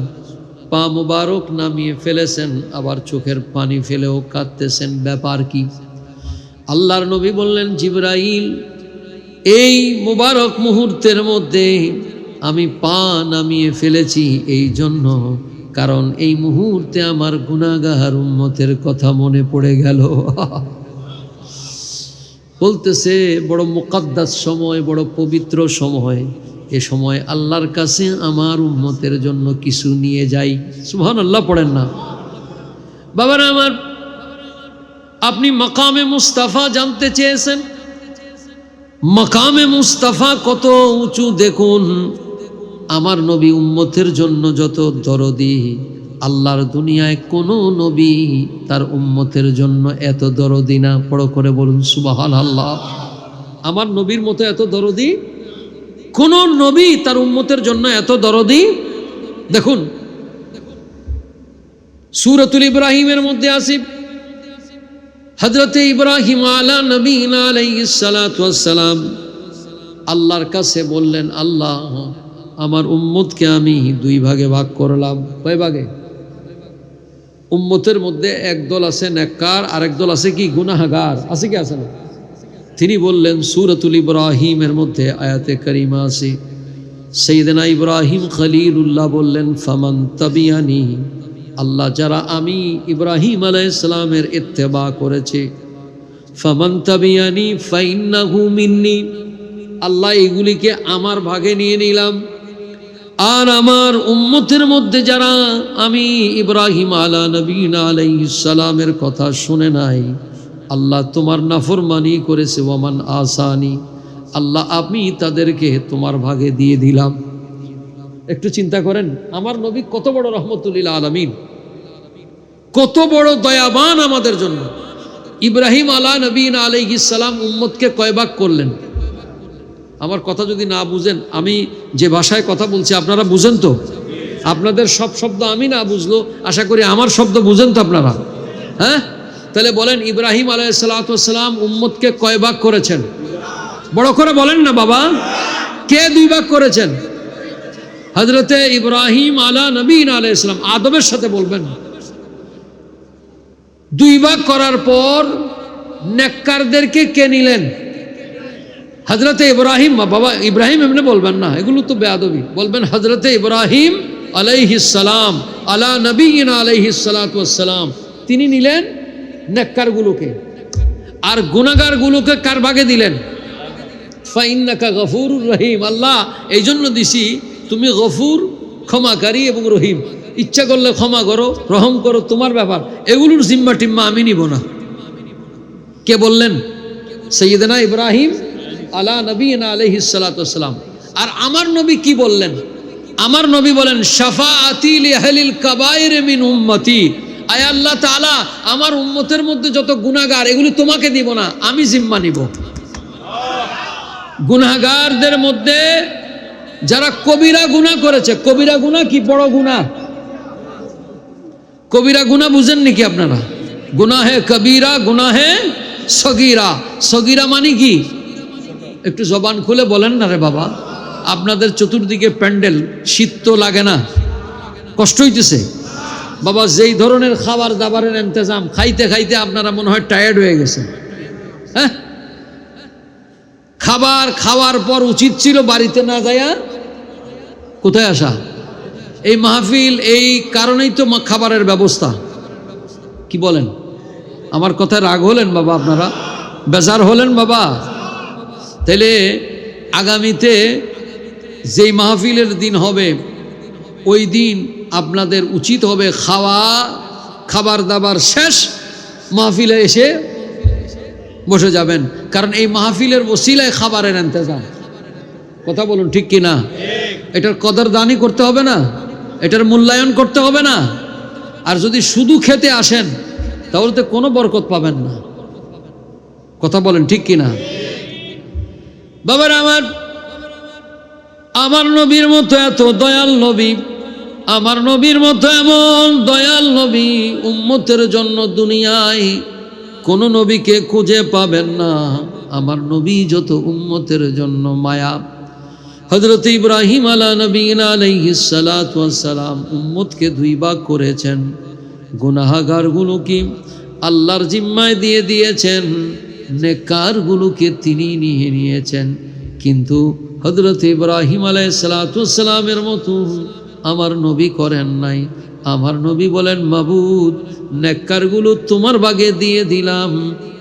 S2: পা মুবারক নামিয়ে ফেলেছেন, আবার চোখের পানি ফেলেও কাঁদতেছেন, ব্যাপার কি? আল্লাহর নবী বললেন, জিবরাইল, এই মুবারক মুহূর্তের মধ্যে আমি পা নামিয়ে ফেলেছি এই জন্য, কারণ এই মুহূর্তে আমার গুনাহগার উম্মতের কথা মনে পড়ে গেল। বলতেছে, বড় মুকদ্দাস সময়, বড় পবিত্র সময়, এ সময় আল্লাহর কাছে আমার উম্মতের জন্য কিছু নিয়ে যাই। সুবহানাল্লাহ পড়েন না? বাবারা আমার, আপনি মাকামে মুস্তাফা জানতে চেয়েছেন। মাকামে মুস্তাফা কত উঁচু দেখুন। আমার নবী উম্মতের জন্য যত দরদি, আল্লাহর দুনিয়ায় কোনো নবী তার উম্মতের জন্য এত দরদি না। বড় করে বলুন সুবহানাল্লাহ। আমার নবীর মতো এত দরদি কোন নবী তার উম্মতের জন্য এত দরদি। দেখুন সূরাতুল ইব্রাহিমের মধ্যে আসি, হযরতে ইব্রাহিম আলা নবীনা আলাইহিস সালাতু ওয়াস সালাম আল্লাহর কাছে বললেন, আল্লাহ, আমার উম্মতকে আমি দুই ভাগে ভাগ করলাম। কয় ভাগে? উম্মতের মধ্যে একদল আছে নেককার, আরেক দল আছে কি? গুনাহগার। আছে কি আছে না? তিনি বললেন, সূরাতুল ইব্রাহিমের মধ্যে আয়াতে কারিমা আছে, সাইয়েদনা ইব্রাহিম খলিলুল্লাহ বললেন, ফামান তাবিয়ানি, আল্লাহ যারা আমি ইব্রাহিম আলাইহিস সালামের ইত্তেবা করেছে, ফামান তাবিয়ানি ফাইন্নাহু মিন্নি, আল্লাহ এগুলিকে আমার ভাগে নিয়ে নিলাম। আর আমার উম্মতের মধ্যে যারা আমি ইব্রাহিম আলা নবীনা আলাইহিস সালামের কথা শুনে নাই, আল্লাহ তোমার নাফরমানি করেছে, ওয়ামান আসানি, আল্লাহ আমি তাদেরকে তোমার ভাগে দিয়ে দিলাম। একটু চিন্তা করেন, আমার নবী কত বড় রহমতুল লিল আলামিন, কত বড় দয়াবান আমাদের জন্য। ইব্রাহিম আলা নবীনা আলাইহিস সালাম উম্মতকে কয় ভাগ করলেন? আমার কথা যদি না বুঝেন, আমি যে ভাষায় কথা বলছি আপনারা বুঝেন তো? আপনাদের সব শব্দ আমি না বুঝলো, আশা করি আমার শব্দ বুঝেন তো আপনারা? হ্যাঁ, তাহলে বলেন, ইব্রাহিম আলাইহিস সালাতু ওয়াস সালাম উম্মতকে কয় ভাগ করেছেন? বড় করে বলেন না বাবা। কে দুই ভাগ করেছেন? হযরতে ইব্রাহিম আলা নবীনা আলাইহিস সালাম। আদবের সাথে বলবেন। দুই ভাগ করার পর নেককারদেরকে কে নিলেন? হযরতে ইব্রাহিম। বাবা ইব্রাহিম এমনি বলবেন না, এগুলো তো বেয়াদবি। বলবেন হযরতে ইব্রাহিম আলাইহিস সালাম আলা নবীনা আলাইহিস সালাতু ওয়াস সালাম, তিনি নিলেন নেককারগুলোকে, আর গুনাহগারগুলোকে কার ভাগে দিলেন? ফাইন্নাকা গফুরুর রহিম, আল্লাহ এই জন্য দিছি তুমি গফুর, ক্ষমাকারী এবং রহিম, ইচ্ছা করলে ক্ষমা করো, রহম করো, তোমার ব্যাপার, এগুলোর জিম্মা টিম্মা আমি নিব না। কে বললেন? সাইয়েদনা ইব্রাহিম আলা নবীনা আলাইহিস সালাতু ওয়াস সালাম। আর আমার নবী কি বললেন? আমার নবী বলেন, শাফাআতি লিআহলিল কাবায়ের মিন উম্মতি, আয় আল্লাহ তাআলা আমার উম্মতের মধ্যে যত গুনাহগার, এগুলি তোমাকে দিব না, আমি জিম্মা নিব। গুনাহগারদের মধ্যে যারা কবিরা গুনাহ করেছে, কবিরা গুনাহ কি বড় গুনাহ? কবিরা গুনাহ বুঝেন নাকি আপনারা? গুনাহে কবিরা, গুনাহে সগীরা। সগীরা মানে কি? একটু জবান খুলে বলেন না রে বাবা। আপনাদের চতুর্দিকে প্যান্ডেল, শীত তো লাগে না? কষ্ট হইতেছে বাবা? যেই ধরনের খাবার দাবারের ইন্তজাম, খাইতে খাইতে আপনারা মনে হয় টায়ার্ড হয়ে গেছেন। হ্যাঁ, খাবার খাওয়ার পর উচিত ছিল বাড়িতে না যায়া কোথায় আসা? এই মাহফিল, এই কারণেই তো খাবারের ব্যবস্থা। কি বলেন? আমার কথায় রাগ হলেন বাবা? আপনারা বেজার হলেন বাবা? তাহলে আগামীতে যেই মাহফিলের দিন হবে, ওই দিন আপনাদের উচিত হবে খাবার দাবার শেষ মাহফিলে এসে বসে যাবেন, কারণ এই মাহফিলের ওসিলায় খাবারের ইন্তজাম। কথা বলুন ঠিক কি না? এটার কদরদানি করতে হবে না? এটার মূল্যায়ন করতে হবে না? আর যদি শুধু খেতে আসেন তাহলে তো কোনো বরকত পাবেন না। কথা বলেন ঠিক কি না? বাবার আমার নবীর মতো এত দয়াল নবী, আমার নবীর মতো এমন দয়াল নবী উম্মতের জন্য দুনিয়ায় কোন নবীকে খুঁজে পাবেন না। আমার নবী যত উম্মতের জন্য মায়া। হযরত ইব্রাহিম নবীনা আলাইহিস সালাতু ওয়াস সালাম উম্মতকে দুই ভাগ করেছেন। গুনাহগারগুলোকে আল্লাহর জিম্মায় দিয়ে দিয়েছেন, নেককারগুলোকে তিনি নিয়ে নিয়েছেন। কিন্তু হযরত ইব্রাহিম আলাইহিস সালাতু ওয়াস সালামের মতো আমার নবী করেন নাই। আমার নবী বলেন, মাবুদ নেককারগুলো তোমার ভাগে দিয়ে দিলাম,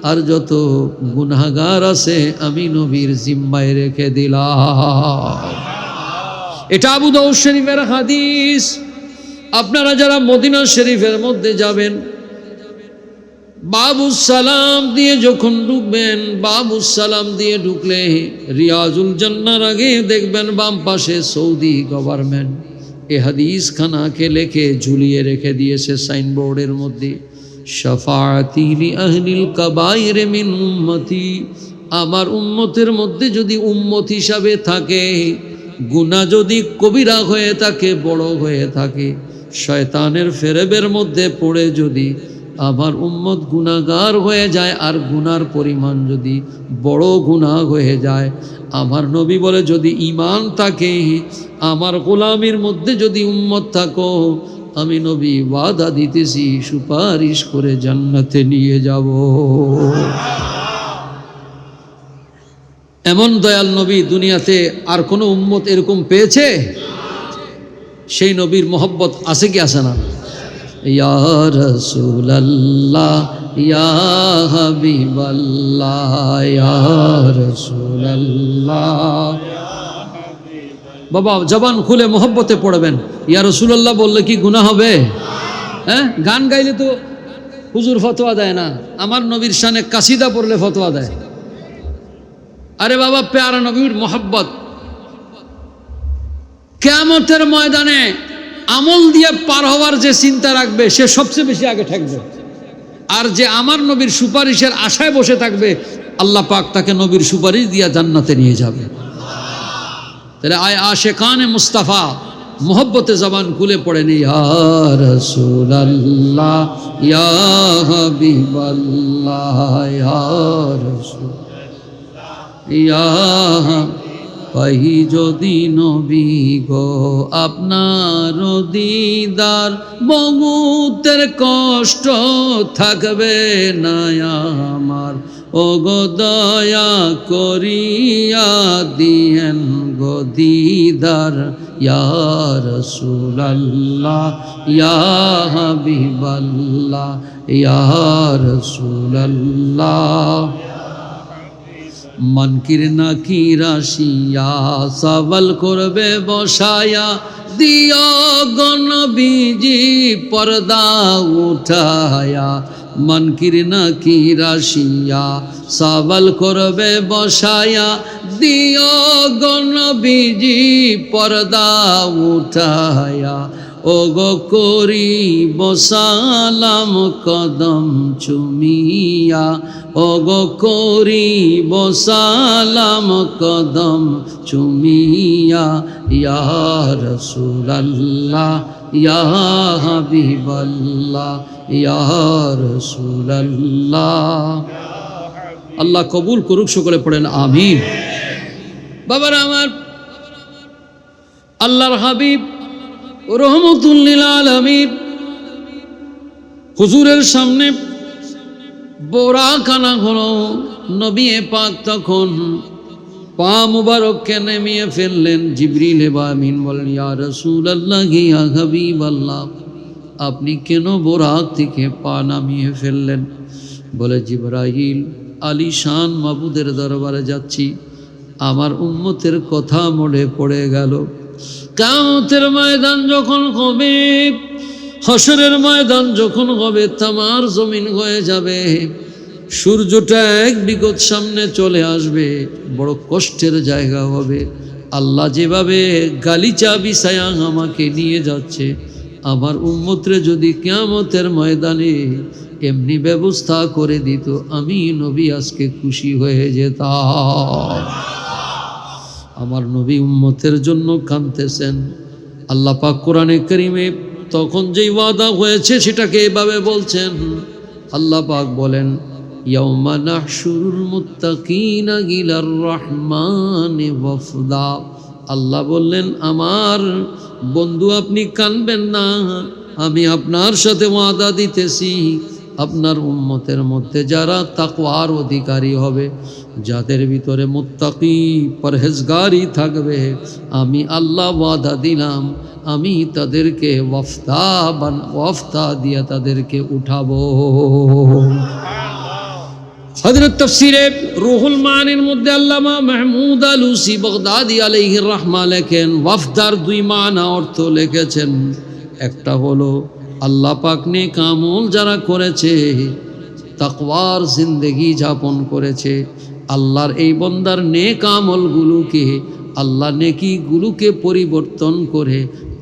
S2: আর যত গুনাহগার আছে আমি নবীর জিম্মায় রেখে দিলাম। এটা আবু দাউদ শরীফের হাদিস। আপনারা যারা মদিনা শরীফের মধ্যে যাবেন, বাবুস সালাম দিয়ে যখন ঢুকবেন, বাবুস সালাম দিয়ে ঢুকলে রিয়াজুল জান্নার আগে দেখবেন বাম পাশে সৌদি গভর্নমেন্ট এ হাদিস খানাকে লেখে ঝুলিয়ে রেখে দিয়েছে সাইনবোর্ডের মধ্যে, শাফাআতি লি আহলিল কাবাইর মিন উম্মতি। আমার উম্মতের মধ্যে যদি উম্মত হিসাবে থাকে, গুনাহ যদি কবিরা হয়ে থাকে, বড় হয়ে থাকে, শয়তানের ফেরেবের মধ্যে পড়ে যদি আমার উম্মত গুনাহগার হয়ে যায়, আর গুনার পরিমাণ যদি বড় গুনাহ হয়ে যায়, আমার নবী বলে যদি ঈমান থাকে, আমার গোলামির মধ্যে যদি উম্মত থাকো, আমি নবী ওয়াদা দিতেছি সুপারিশ করে জান্নাতে নিয়ে যাব। এমন দয়াল নবী দুনিয়াতে আর কোনো উম্মত এরকম পেয়েছে? সেই নবীর মহব্বত আছে কি আছে না? ইয়া রাসূলুল্লাহ ইয়া হাবিবাল্লাহ ইয়া রাসূলুল্লাহ। বাবা জবান খুলে মহব্বতে পড়বেন। ইয়া রাসূলুল্লাহ বললে কি গুনাহ হবে? হ্যাঁ, গান গাইলে তো হুজুর ফতোয়া দেয় না, আমার নবীর শানে কাসিদা পড়লে ফতোয়া দেয়। আরে বাবা, প্যারা নবীর মহব্বত কিয়ামতের ময়দানে আমল দিয়ে পার হওয়ার যে চিন্তা রাখবে সে সবচেয়ে বেশি আগে থাকবে। আর যে আমার নবীর সুপারিশের আশায় বসে থাকবে, আল্লাহ পাক তাকে নবীর সুপারিশ দিয়া জান্নাতে নিয়ে যাবে। তাহলে আশেকানে মুস্তাফা মোহব্বতে জবান খুলে পড়েন, ইয়া রাসূলুল্লাহ ইয়া হাবিবাল্লাহ ইয়া রাসূলুল্লাহ ইয়া। পাই যদি নবী গো আপনার দিদার, বহুতের কষ্ট থাকবে না আমার। ও গো দয়া করিয়া দিয়েন গো দিদার, ইয়া রাসূলুল্লাহ ইয়া হাবিবাল্লাহ ইয়া রাসূলুল্লাহ। মনকির নাকির আসিয়া সওয়াল করবে বসায়া, দিও গো নবীজি পর্দা উঠায়া। মনকির নাকির আসিয়া সওয়াল করবে বসায়া, দিও গো নবীজি পর্দা উঠায়া। ও গো করিব সালাম কদম চুমিয়া, ও গো করিব সালাম কদম চুমিয়া। ইয়া রাসূলুল্লাহ ইয়া হাবিবাল্লাহ ইয়া রাসূলুল্লাহ। আল্লাহ কবুল করুক, সকলে পড়েন আমিন। বাবার আমার, আল্লাহর হাবিব রহমতুল লিল আলামিন হুজুরের সামনে বোরাক আনা হলো। নবী পাক তখন পা মুবারককে নামিয়ে ফেললেন। জিবরিল আমিন বলেন, ইয়া রাসূলুল্লাহ ইয়া হাবিবাল্লাহ, আপনি কেন বোরাক থেকে পা নামিয়ে ফেললেন? বলে, জিবরাইল আলিশান মাবুদের দরবারে যাচ্ছি, আমার উম্মতের কথা মনে পড়ে গেল। কিয়ামতের ময়দান যখন হবে, হাশরের ময়দান যখন হবে, তামার জমিন হয়ে যাবে, সূর্যটা এক বিগত সামনে চলে আসবে, বড় কষ্টের জায়গা হবে। আল্লাহ যেভাবে গালিচা বিছায়া আমাকে নিয়ে যাচ্ছে, আমার উম্মতরে যদি কিয়ামতের ময়দানে এমনি ব্যবস্থা করে দিত, আমি নবী আজকে খুশি হয়ে যেতাম। আমার নবী উম্মতের জন্য কাঁদতেছেন। আল্লাহ পাক কোরআনে কারীমে তখন যেই ওয়াদা হয়েছে সেটাকে এভাবে বলছেন। আল্লাহ পাক বলেন, ইয়াউমা নাহশুরুল মুত্তাকিনা ইলার রহমানি ওয়াফদা। আল্লাহ বললেন, আমার বন্ধু আপনি কাঁদবেন না, আমি আপনার সাথে ওয়াদা দিতেছি, আপনার উম্মতের মধ্যে যারা তাকওয়ার অধিকারী হবে, যাদের ভিতরে মুত্তাকি পরহেজগারি থাকবে, আমি আল্লাহ ওয়াদা দিলাম, আমি তাদেরকে ওয়াফতা দিয়ে তাদেরকে উঠাবো। হযরত তাফসীরে রুহুল মানির মধ্যে আল্লামা মাহমুদ আলুসি বাগদাদি আলাইহির রাহমা লেখেন, ওয়াফদার দুই মানা অর্থ লিখেছেন। একটা হলো আল্লাহ পাক নেক আমল যারা করেছে, তাকওয়ার জিন্দেগি যাপন করেছে, আল্লাহর এই বান্দার নেক আমলগুলোকে, আল্লাহ নেকিগুলোকে পরিবর্তন করে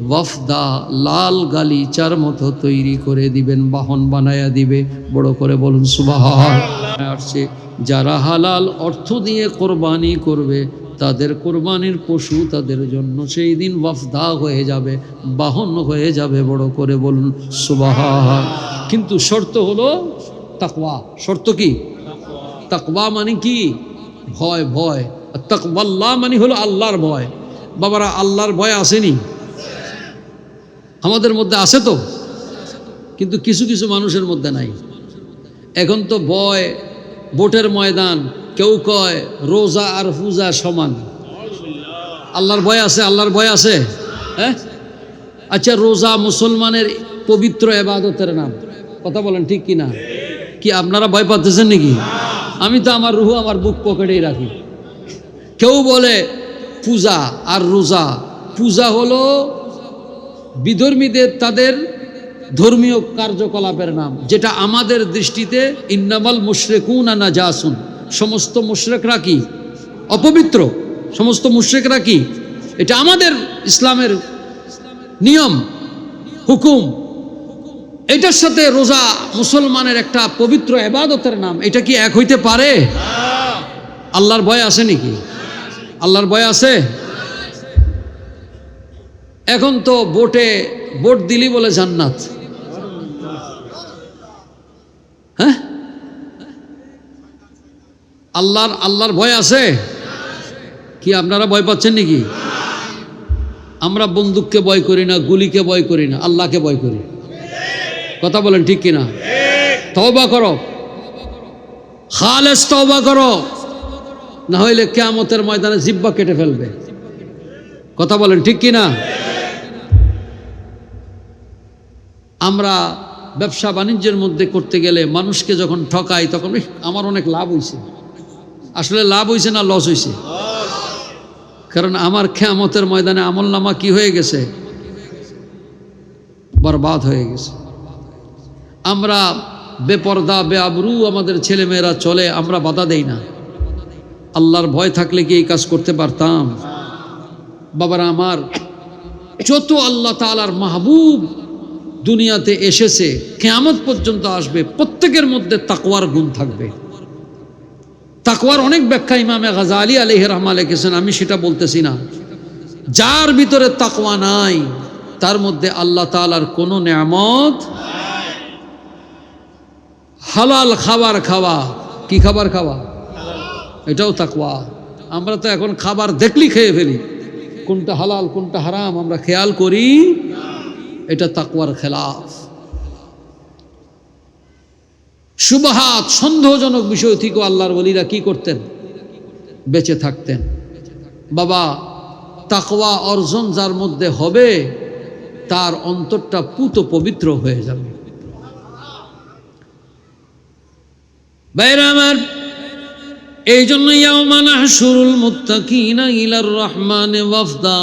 S2: ওয়াফদা লাল গালিচার মতো তৈরি করে দিবেন, বাহন বানায়া দিবে। বড় করে বলুন সুবহানাল্লাহ। আসছে যারা হালাল অর্থ দিয়ে কোরবানি করবে, তাদের কোরবানির পশু তাদের জন্য সেই দিন ওয়াফদা হয়ে যাবে, বাহন হয়ে যাবে। বড় করে বলুন সুবহান। কিন্তু শর্ত হলো তাকওয়া। শর্ত কি? তাকওয়া মানে কি? ভয়। ভয়। তাকওয়াল্লাহ মানে হলো আল্লাহর ভয়। বাবারা, আল্লাহর ভয় আসেনি? আমাদের মধ্যে আছে তো, কিন্তু কিছু কিছু মানুষের মধ্যে নাই। এখন তো ভয়, ভোটের ময়দান, কেউ কয় রোজা আর পূজা সমান। আল্লাহর ভয় আছে? আল্লাহর ভয় আছে? হ্যাঁ, আচ্ছা, রোজা মুসলমানের পবিত্র ইবাদতের নাম, কথা বলেন ঠিক কিনা? কি আপনারা ভয় পাচ্ছেন নাকি? আমি তো আমার রুহ আমার বুক পকেটেই রাখি। কেউ বলে পূজা আর রোজা, পূজা হলো বিধর্মীদের তাদের ধর্মীয় কার্যকলাপের নাম, যেটা আমাদের দৃষ্টিতে ইন্নামাল মুশরিকুনা নাজাসুন, সমস্ত মুশরিকরা কি? অপবিত্র। সমস্ত মুশরিকরা কি? এটা আমাদের ইসলামের নিয়ম হুকুম। এটার সাথে রোজা মুসলমানের একটা পবিত্র ইবাদতের নাম, এটা কি এক হইতে পারে? আল্লাহর ভয় আছে নাকি? আল্লাহর ভয় আছে? এখন তো ভোট দিলি বলে জান্নাত। হ্যাঁ, আল্লাহর ভয় আছে কি? আপনারা ভয় পাচ্ছেন নাকি? আমরা বন্দুককে ভয় করি না, গুলিকে ভয় করি না, আল্লাহকে ভয় করি। কথা বলেন ঠিক কিনা? তওবা করো, খালেস তওবা করো, না হইলে কিয়ামতের ময়দানে জিহ্বা কেটে ফেলবে। কথা বলেন ঠিক কিনা? আমরা ব্যবসা বাণিজ্যের মধ্যে করতে গেলে মানুষকে যখন ঠকাই, তখন আমার অনেক লাভ হয়েছে। আসলে লাভ হয়েছে না লস হয়েছে? কারণ আমার কিয়ামতের ময়দানে আমলনামা কি হয়ে গেছে? বরবাদ হয়ে গেছে। আমরা বেপরদা বেআবরু আমাদের ছেলেমেয়েরা চলে, আমরা বাধা দেই না। আল্লাহর ভয় থাকলে কি এই কাজ করতে পারতাম? বাবারা আমার, যত আল্লাহ তাআলার মাহবুব দুনিয়াতে এসেছে, কিয়ামত পর্যন্ত আসবে, প্রত্যেকের মধ্যে তাকওয়ার গুণ থাকবে। তাকওয়ার অনেক ব্যাখ্যা ইমামে গাজালি আলাইহির রাহমা লিখেছেন, আমি সেটা বলতেছি না। যার ভিতরে তাকওয়া নাই, তার মধ্যে আল্লাহ তাআলার কোনো নেয়ামত। হালাল খাবার খাওয়া, কি খাবার খাওয়া? এটাও তাকওয়া। আমরা তো এখন খাবার দেখলি খেয়ে ফেলি, কোনটা হালাল কোনটা হারাম আমরা খেয়াল করি। এটা তাকওয়ার খেলাফ। শুবহাত, সন্দেহজনক বিষয় থেকে আল্লাহর ওলিরা কি করতেন? বেঁচে থাকতেন। বাবা, তাকওয়া অর্জন যার মধ্যে হবে, তার অন্তরটা পুত পবিত্র হয়ে যাবে। বাইরে আমার, এই জন্য ইয়াউমা নাহশুরুল মুত্তাকিনা ইলার রহমানি ওয়াফদা,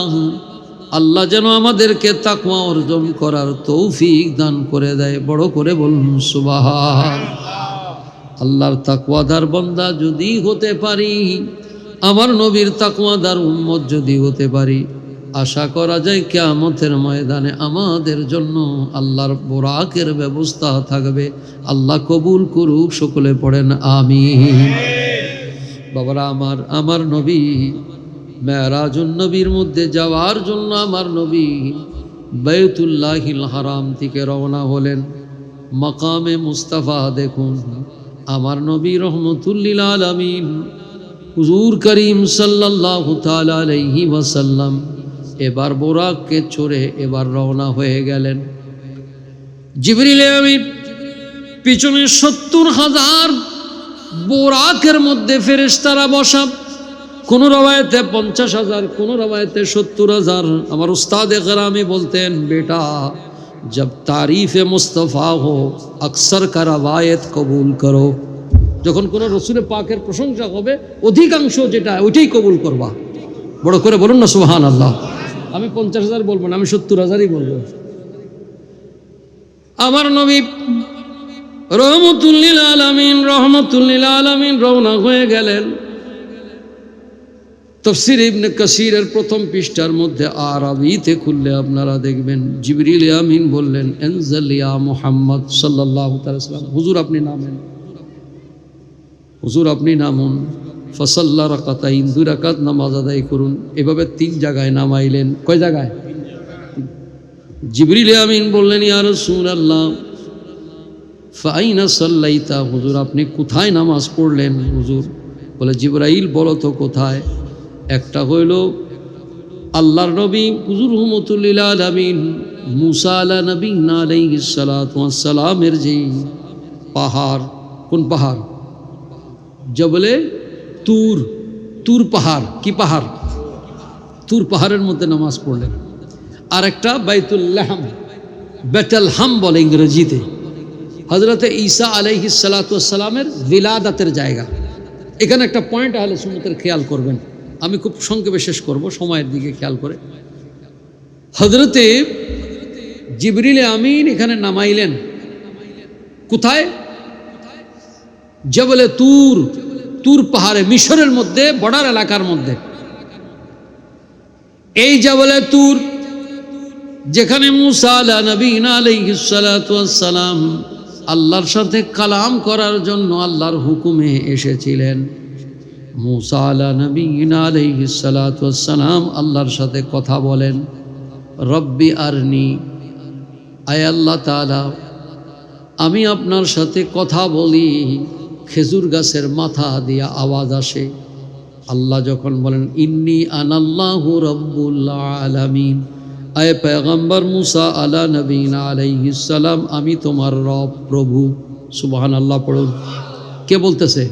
S2: আল্লাহ যেন আমাদেরকে তাকওয়া অর্জন করার তৌফিক দান করে দেয়। বড় করে বলুন সুবহান। আল্লাহর তাকওয়াদার বান্দা যদি হতে পারি, আমার নবীর তাকওয়াদার উম্মত যদি হতে পারি, আশা করা যায় কিয়ামতের ময়দানে আমাদের জন্য আল্লাহর বোরাকের ব্যবস্থা থাকবে। আল্লাহ কবুল করুক, সকলে পড়েন আমিন। বাবারা আমার নবী মেরাজুন নবীর মধ্যে যাওয়ার জন্য আমার নবী বাইতুল্লাহিল হারাম থেকে রওনা হলেন। মাকামে মুস্তাফা দেখুন, আমার নবী রহমতুল্লিল আলামিন হুজুর করিম সাল্লাল্লাহু তাআলা আলাইহি ওয়াসাল্লাম এবার বোরাককে চড়ে এবার রওনা হয়ে গেলেন। জিবরিল আমিন পিছনে 70,000 বোরাকের মধ্যে ফেরেশতারা বসা, কোন রওয়ায়াতে 50,000, কোন রওয়ায়াতে 70,000। আমার উস্তাদ কেরামি বলতেন, বেটা जब तारीफ मुस्तफ़ा हो अक्सर का रवायत कबूल करो। যখন কোন রসুলের পাকের প্রশংসা হবে অধিকাংশ যেটা ওইটাই কবুল করবা। বড় করে বলুন না সুবহানাল্লাহ। আমি 50,000 বলবো না, আমি 70,000ই বলবো। আমার নবী রহমতুল্লিল আলামিন রওনা হয়ে গেলেন। তফসির ইবনে কাসিরের প্রথম পৃষ্ঠার মধ্যে আরবিতে খুললে আপনারা দেখবেন, জিবরিল আমিন বললেন, এনজাল ইয়া মুহাম্মদ সাল্লাল্লাহু তাআলা সাল্লাম, হুজুর আপনি নামেন, হুজুর আপনি নামুন। ফাসাল্লা রাকাতাইন, 2 রাকাত নামাজ আদায় করুন। এভাবে 3 জায়গায় নামাইলেন। কয় জায়গায়? জিবরিল আমিন বললেন, ইয়া রাসূলুল্লাহ ফাইনা সাল্লাইতা, হুজুর আপনি কোথায় নামাজ পড়লেন? হুজুর বলে, জিবরাইল বলো তো কোথায়? একটা হইল আল্লাহর নবী হুজুর রহমতুল্লিল আলামিন মুসা আলা নবীনা আলাইহিস সালাতু ওয়াস সালামের যে পাহাড়, কোন পাহাড়? জবলে তুর পাহাড়। কি পাহাড়? তুর পাহাড়ের মধ্যে নামাজ পড়লেন। আর একটা বাইতুল্লাহম, বেতলহাম বলে ইংরেজিতে, হযরতে ঈসা আলাইহিস সালাতু ওয়াস সালামের ভিলাদাতের জায়গা। এখানে একটা পয়েন্ট আহলে সুন্নাতের খেয়াল করবেন, আমি খুব সংক্ষেপে শেষ করব, সময়ের দিকে খেয়াল করে। হযরতে জিবরিল আমিন এখানে নামাইলেন কোথায়? জবলে তুর পাহাড়ে, মিশরের মধ্যে, বর্ডার এলাকার মধ্যে। এই জবলে তুর, যেখানে মুসা আলা নবীনা আলাইহিস সালাতু ওয়াস সালাম আল্লাহর সাথে কালাম করার জন্য আল্লাহর হুকুমে এসেছিলেন। মুসা আলা নবীনা আলাইহিস সালাতু ওয়াস সালাম আল্লাহর সাথে কথা বলেন, রব্বি আরনি, আয় আল্লাহ তাআলা আমি আপনার সাথে কথা বলি। খেজুর গাছের মাথা দিয়া আওয়াজ আসে। আল্লাহ যখন বলেন, ইন্নী আনাল্লাহু রব্বুল আলামিন, আয় পয়গম্বর মুসা আলা নবীনা আলাইহিস সালাম আমি তোমার রব, প্রভু। সুবহানাল্লাহ পড়ুন। কে বলতেছে?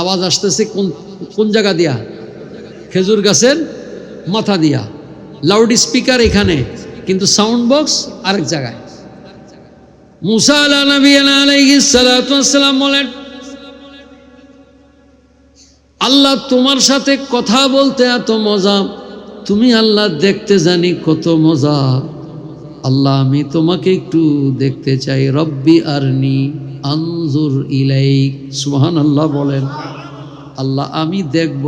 S2: আওয়াজ আসতেছে কোন জায়গা দিয়া? খেজুর গাছের মাথা দিয়া। লাউড স্পিকার এখানে, কিন্তু সাউন্ড বক্স আরেক জায়গায়। মুসা আলা নবীনা আলাইহিস সালাতু ওয়াস সালাম বলেন, আল্লাহ তোমার সাথে কথা বলতে এত মজা, তুমি আল্লাহ দেখতে জানি কত মজা। আল্লাহ আমি তোমাকে একটু দেখতে চাই। রব্বি আরনি আনজুর ইলাইক। সুবহানাল্লাহ বলেন। আল্লাহ আমি দেখব।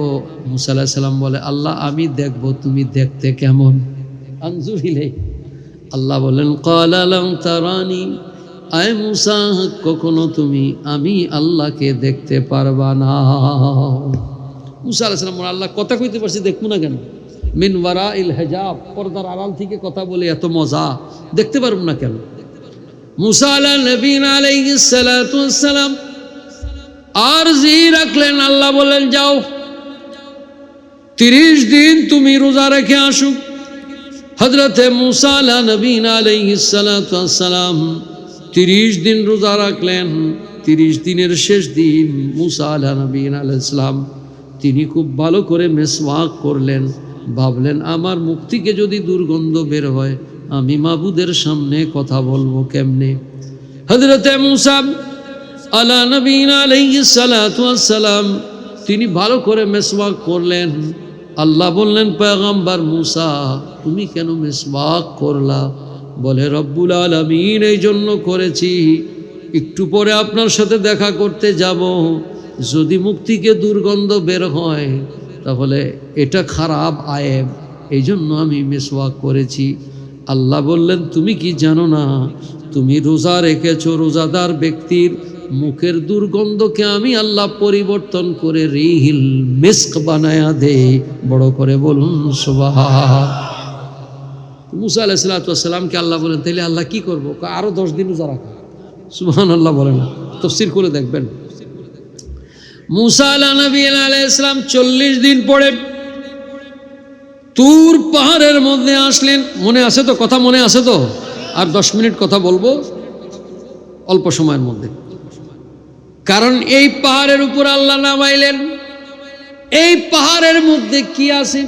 S2: মুসা আলাইহিস সালাম বলে, আল্লাহ আমি দেখব তুমি দেখতে কেমন। আনজুর ইলাইক। আল্লাহ বলেন, ক্বালা লাম তারানি, আয় মুসা কখনো তুমি আমি আল্লাহকে দেখতে পারবা না। মুসা আলাইহিস সালাম বলেন, আল্লাহ কথা কইতে পারছি, দেখবো না কেন? মিন ওয়ারাইল হিজাব, পর্দার আড়াল থেকে কথা বলে এত মজা, দেখতে পারব না কেন? মুসা আলা নবীনা আলাইহিস সালাতু ওয়াস সালাম আরজি রাখলেন। আল্লাহ বলেন, যাও 30 দিন তুমি রোজা রেখে আসো। হযরতে মুসা আলা নবীনা আলাইহিস সালাতু ওয়াস সালাম 30 দিন রোজা রাখলেন। 30 দিনের শেষ দিন মুসা আলা নবীনা আলাইহিস সালাম তিনি খুব ভালো করে মেসওয়াক করলেন। ভাবলেন, আমার মুখ থেকে যদি দুর্গন্ধ বের হয় আমি মাবুদের সামনে কথা বলবো কেমনে? হযরতে মুসা আলা নবীনা আলাইহিস সালাতু ওয়াস সালাম তিনি ভালো করে মেসওয়াক করলেন। আল্লাহ বললেন, পয়গম্বর মুসা তুমি কেন মেসওয়াক করলা? বলে, রব্বুল আলামিন এই জন্য করেছি, একটু পরে আপনার সাথে দেখা করতে যাব, যদি মুখ থেকে দুর্গন্ধ বের হয় তাহলে এটা খারাপ আয়েব, এই জন্য আমি মিসওয়াক করেছি। আল্লাহ বললেন, তুমি কি জানো না, তুমি রোজা রেখেছো, রোজাদার ব্যক্তির মুখের দুর্গন্ধকে আমি আল্লাহ পরিবর্তন করে রিহিল মিস্ক বানায়া দে। বড় করে বলুন সুবহান। মুসা আলাইহিস সালামকে আল্লাহ বলেন, তাইলে আল্লাহ কি করবো? আরো 10 দিন রোজা রাখো। সুবহানাল্লাহ বলে না, তাফসীর করে দেখবেন। মুসা আলাইহিস সালাম 40 দিন পরে তুর পাহাড়ের মধ্যে আসলেন। মনে আছে তো কথা? মনে আছে তো? আর 10 মিনিট কথা বলবো অল্প সময়ের মধ্যে, কারণ এই পাহাড়ের উপর আল্লাহ নামাইলেন। এই পাহাড়ের মধ্যে কি আছে?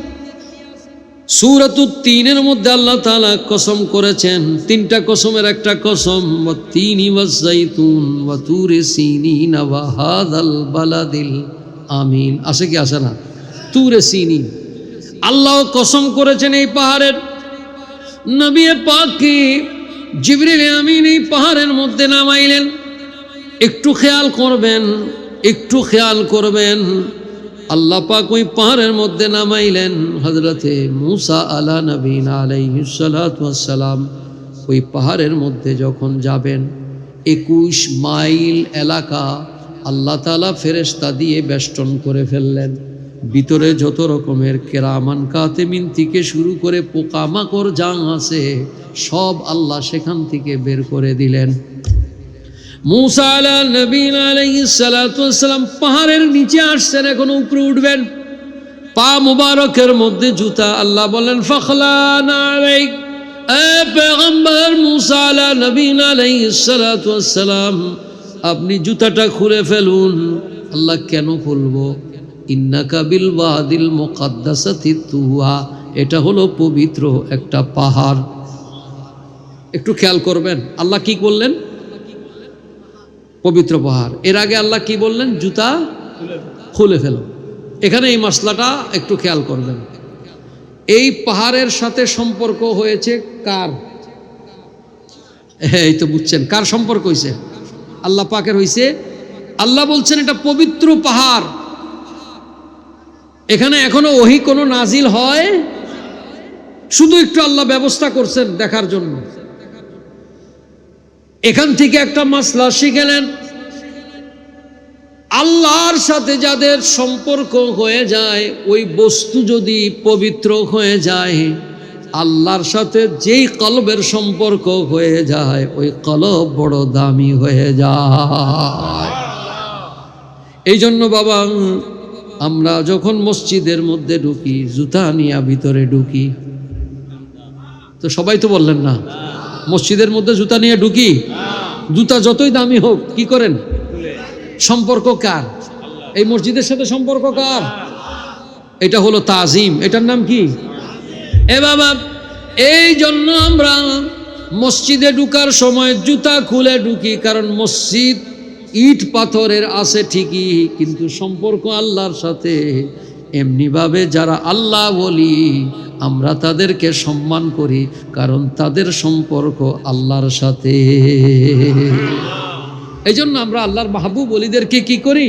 S2: সূরাতুত তিনের মধ্যে আল্লাহ তাআলা কসম করেছেন, 3টা কসমের একটা কসম, ওয়াত-তিনি ওয়াজ-যাইতুন ওয়া তুরি সিনিন ওয়া হাযাল বালাদিল আমিন। আছে কি আছে না? তুরে সিনিন আল্লাহ কসম করেছেন এই পাহাড়ের। নবী পাককে জিবরিল আমিন এই পাহাড়ের মধ্যে নামাইলেন। একটু খেয়াল করবেন, একটু খেয়াল করবেন, আল্লাহ পাক ওই পাহাড়ের মধ্যে নামাইলেন। হযরতে মুসা আলা নবীনা আলাইহিস সালাতু ওয়াস সালাম ওই পাহাড়ের মধ্যে যখন যাবেন, 21 মাইল এলাকা আল্লাহ তাআলা ফেরেশতা দিয়ে বেষ্টন করে ফেললেন। ভিতরে যত রকমের কেরামান কাতেমিন থেকে শুরু করে পোকামাকড় যা আছে সব আল্লাহ সেখান থেকে বের করে দিলেন। মুসা আলা নবীনা আলাইহিস সালাতু ওয়াস সালাম পাহাড়ের নিচে আসছেন, এখন উপরে উঠবেন। পা মুবারকের মধ্যে জুতা। আল্লাহ বলেন, ফাখলানা আলাইক, এ পয়গম্বর মুসা আলা নবীনা আলাইহিস সালাতু ওয়াস সালাম, আপনি জুতাটা খুলে ফেলুন। আল্লাহ কেন খুলবো? ইন্নাকা বিল ওয়াদিল মুকাদ্দাসাতি তুয়া, এটা হলো পবিত্র একটা পাহাড়। একটু খেয়াল করবেন, আল্লাহ কি বললেন? পবিত্র পাহাড়। এর আগে আল্লাহ কি বললেন? জুতা খুলে ফেলো। এখানে এই মশলাটা একটু খেয়াল করবেন। এই পাহাড়ের সাথে সম্পর্ক হয়েছে কার? এই তো বুঝছেন কার সম্পর্ক হয়েছে? আল্লাহ পাকের হয়েছে। আল্লাহ বলছেন এটা পবিত্র পাহাড়। এখানে এখনো ওহী কোনো নাজিল হয়, শুধু একটু আল্লাহ ব্যবস্থা করছেন দেখার জন্য। এখান থেকে একটা মাসলা শিখেলেন, আল্লাহর সাথে যাদের সম্পর্ক হয়ে যায়, ওই বস্তু যদি পবিত্র হয়ে যায়, আল্লাহর সাথে যেই কলবের সম্পর্ক হয়ে যায়, ওই কলব বড় দামি হয়ে যায়। এই জন্য বাবা, আমরা যখন মসজিদের মধ্যে ঢুকি, জুতা নিয়ে ভিতরে ঢুকি, তো সবাই তো বললেন না, মসজিদের মধ্যে জুতা নিয়ে ঢুকি। জুতা যতই দামি হোক, কি করেন? সম্পর্ক কার? এই মসজিদের সাথে সম্পর্ক কার? এটা হলো তাজিম। এটার নাম কি? এ বাবা, এই জন্য আমরা মসজিদে ঢুকার সময় জুতা খুলে ঢুকি, কারণ মসজিদ ইট পাথরের আছে ঠিকই, কিন্তু সম্পর্ক আল্লাহর সাথে। এমনিভাবে যারা আল্লাহ বলি, আমরা তাদেরকে সম্মান করি, কারণ তাদের সম্পর্ক আল্লাহর সাথে। এই জন্য আমরা আল্লাহর মাহবুব ওলিদেরকে কি করি?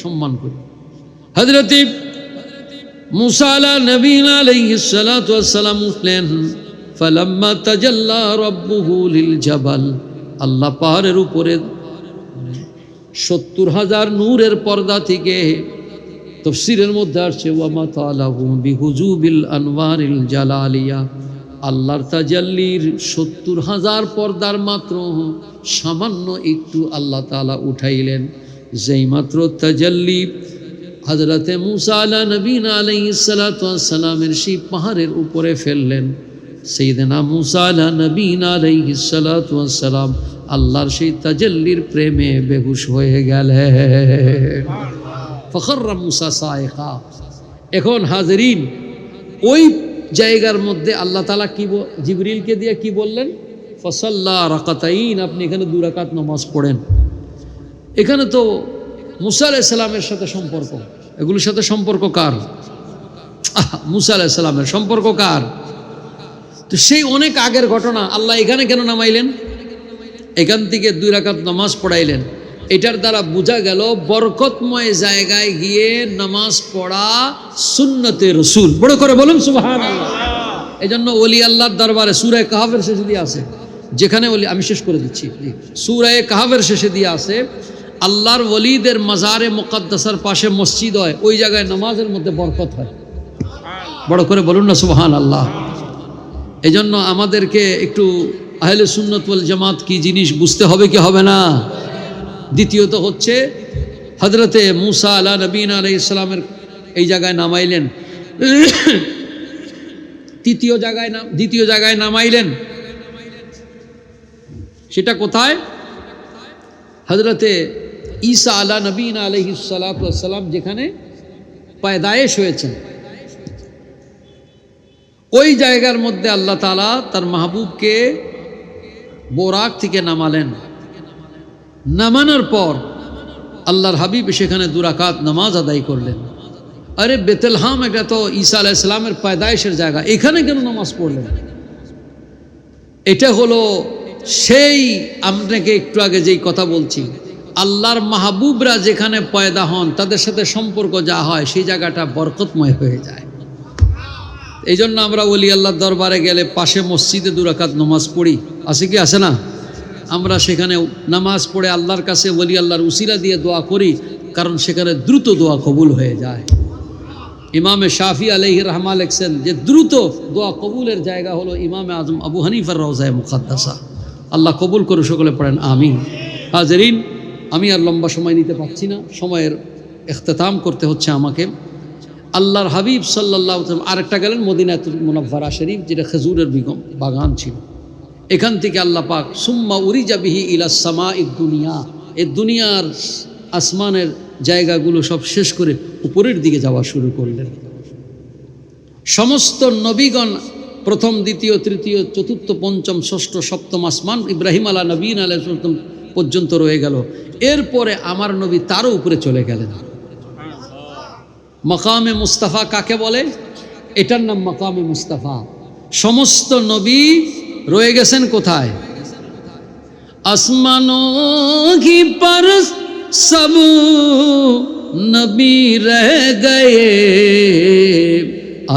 S2: সম্মান করি। হযরত মুসা আলা নবীনা আলাইহিস সালাতু ওয়াস সালাম উঠলেন। ফালাম্মা তাজাল্লা রাব্বুহু লিল জাবাল, আল্লাহ পাহাড়ের উপরে 70,000 নূরের পর্দা থেকে, তাফসীরের মধ্যে আসছে ওয়ামা তালাহু বিহুজুবিল আনওয়ারিল জালালিয়া, আল্লাহর তাজাল্লির 70,000 পর্দার মাত্র সামান্য একটু আল্লাহ তাআলা উঠাইলেন। যেই মাত্র তাজাল্লি হযরতে মুসা আলা নবীনা আলাইহিস সালাতু ওয়াস সালামের সেই পাহাড়ের উপরে ফেললেন, সাইয়েদনা মুসা আলা নবীনা আলাইহিস সালাতু ওয়াস সালাম আল্লাহর সেই তাজাল্লির প্রেমে বেহুশ হয়ে গেলেন। ফখররা মুসা সাইখা। এখন হাজরিন, ওই জায়গার মধ্যে আল্লাহ তাআলা কি জিবরিলকে দিয়ে কি বললেন? ফাসাল্লা রাকাতাইন, আপনি এখানে 2 রাকাত নামাজ পড়েন। এখানে তো মুসা আলাইহিস সালামের সাথে সম্পর্ক, এগুলোর সাথে সম্পর্ক কার? মুসা আলাইহিস সালামের সম্পর্ক কার? তো সেই অনেক আগের ঘটনা, আল্লাহ এখানে কেন নামাইলেন? এখান থেকে 2 রাকাত নামাজ পড়াইলেন। এটার দ্বারা বোঝা গেল বরকতময় জায়গায় গিয়ে নামাজ পড়া সুন্নতে রসুল। বড় করে বলুন সুবহানাল্লাহ। এই জন্য ওলি আল্লাহর দরবারে সূরা কাহফের শেষে দিয়ে আছে, যেখানে ওলি, আমি শেষ করে দিচ্ছি, সূরা কাহফের শেষে দিয়ে আছে আল্লাহর ওলিদের মাজারে মুকদ্দাসার পাশে মসজিদ হয়, ওই জায়গায় নামাজের মধ্যে বরকত হয়। বড় করে বলুন না সুবহানাল্লাহ। এই জন্য আমাদেরকে একটু আহলে সুন্নাত ওয়াল জামাত কি জিনিস বুঝতে হবে কি হবে না। দ্বিতীয়ত হচ্ছে হযরতে মূসা আলা নবীনা আলাইহিস সালামের এই জায়গায় নামাইলেন, দ্বিতীয় জায়গায় নামাইলেন, সেটা কোথায়? হযরতে ঈসা আলা নবীনা আলাইহিস সালাতু ওয়াস সালাম যেখানে পয়দায়েশ হয়েছেন, ওই জায়গার মধ্যে আল্লাহ তাআলা তার মাহবুবকে বোরাক থেকে নামালেন। নামানোর পর আল্লাহর হাবিব সেখানে 2 রাকাত নামাজ আদায় করলেন। আরে বেতলহাম, এটা তো ঈসা আলাইহিস সালামের পয়দায়েশের জায়গা, এখানে কেন নামাজ পড়লেন? এটা হলো সেই, আপনাকে একটু আগে যেই কথা বলছি, আল্লাহর মাহবুবরা যেখানে পয়দা হন তাদের সাথে সম্পর্ক যা হয় সেই জায়গাটা বরকতময় হয়ে যায়। এই জন্য আমরা ওলি আল্লাহর দরবারে গেলে পাশে মসজিদে 2 রাকাত নামাজ পড়ি, আছে কি আছে না? আমরা সেখানে নামাজ পড়ে আল্লাহর কাছে ওলি আল্লাহর উসিলা দিয়ে দোয়া করি, কারণ সেখানে দ্রুত দোয়া কবুল হয়ে যায়। ইমামে শাফি আলাইহি রাহমা লিখছেন যে দ্রুত দোয়া কবুলের জায়গা হলো ইমামে আজম আবু হানিফার রওজায়ে মুকাদ্দাসা। আল্লাহ কবুল করে, সকলে পড়েন আমিন। হাজরিন, আমি আর লম্বা সময় নিতে পারছি না, সময়ের ইখতিতাম করতে হচ্ছে আমাকে। আল্লাহর হাবিব সাল্লাল্লাহু আলাইহি ওয়াসাল্লাম আরেকটা গেলেন মদিনাতুল মুনাওয়ারা শরীফ, যেটা খেজুরের বাগান ছিল। এখান থেকে আল্লাহ পাক সুম্মা উরিজা বিহি ইলা সামাইদ দুনিয়া, এই দুনিয়ার আসমানের জায়গাগুলো সব শেষ করে উপরের দিকে যাওয়া শুরু করলেন। সমস্ত নবীগণ প্রথম, দ্বিতীয়, তৃতীয়, চতুর্থ, পঞ্চম, ষষ্ঠ, সপ্তম আসমান ইব্রাহিম আলা নবীন আলাইহিস সালাম পর্যন্ত রয়ে গেল। এরপরে আমার নবী তারও উপরে চলে গেলেন। মাকামে মুস্তাফা কাকে বলে? এটার নাম মাকামে মুস্তাফা। সমস্ত নবী রয়ে গেছেন কোথায়? আসমানোं की पर सब नबी रह गए,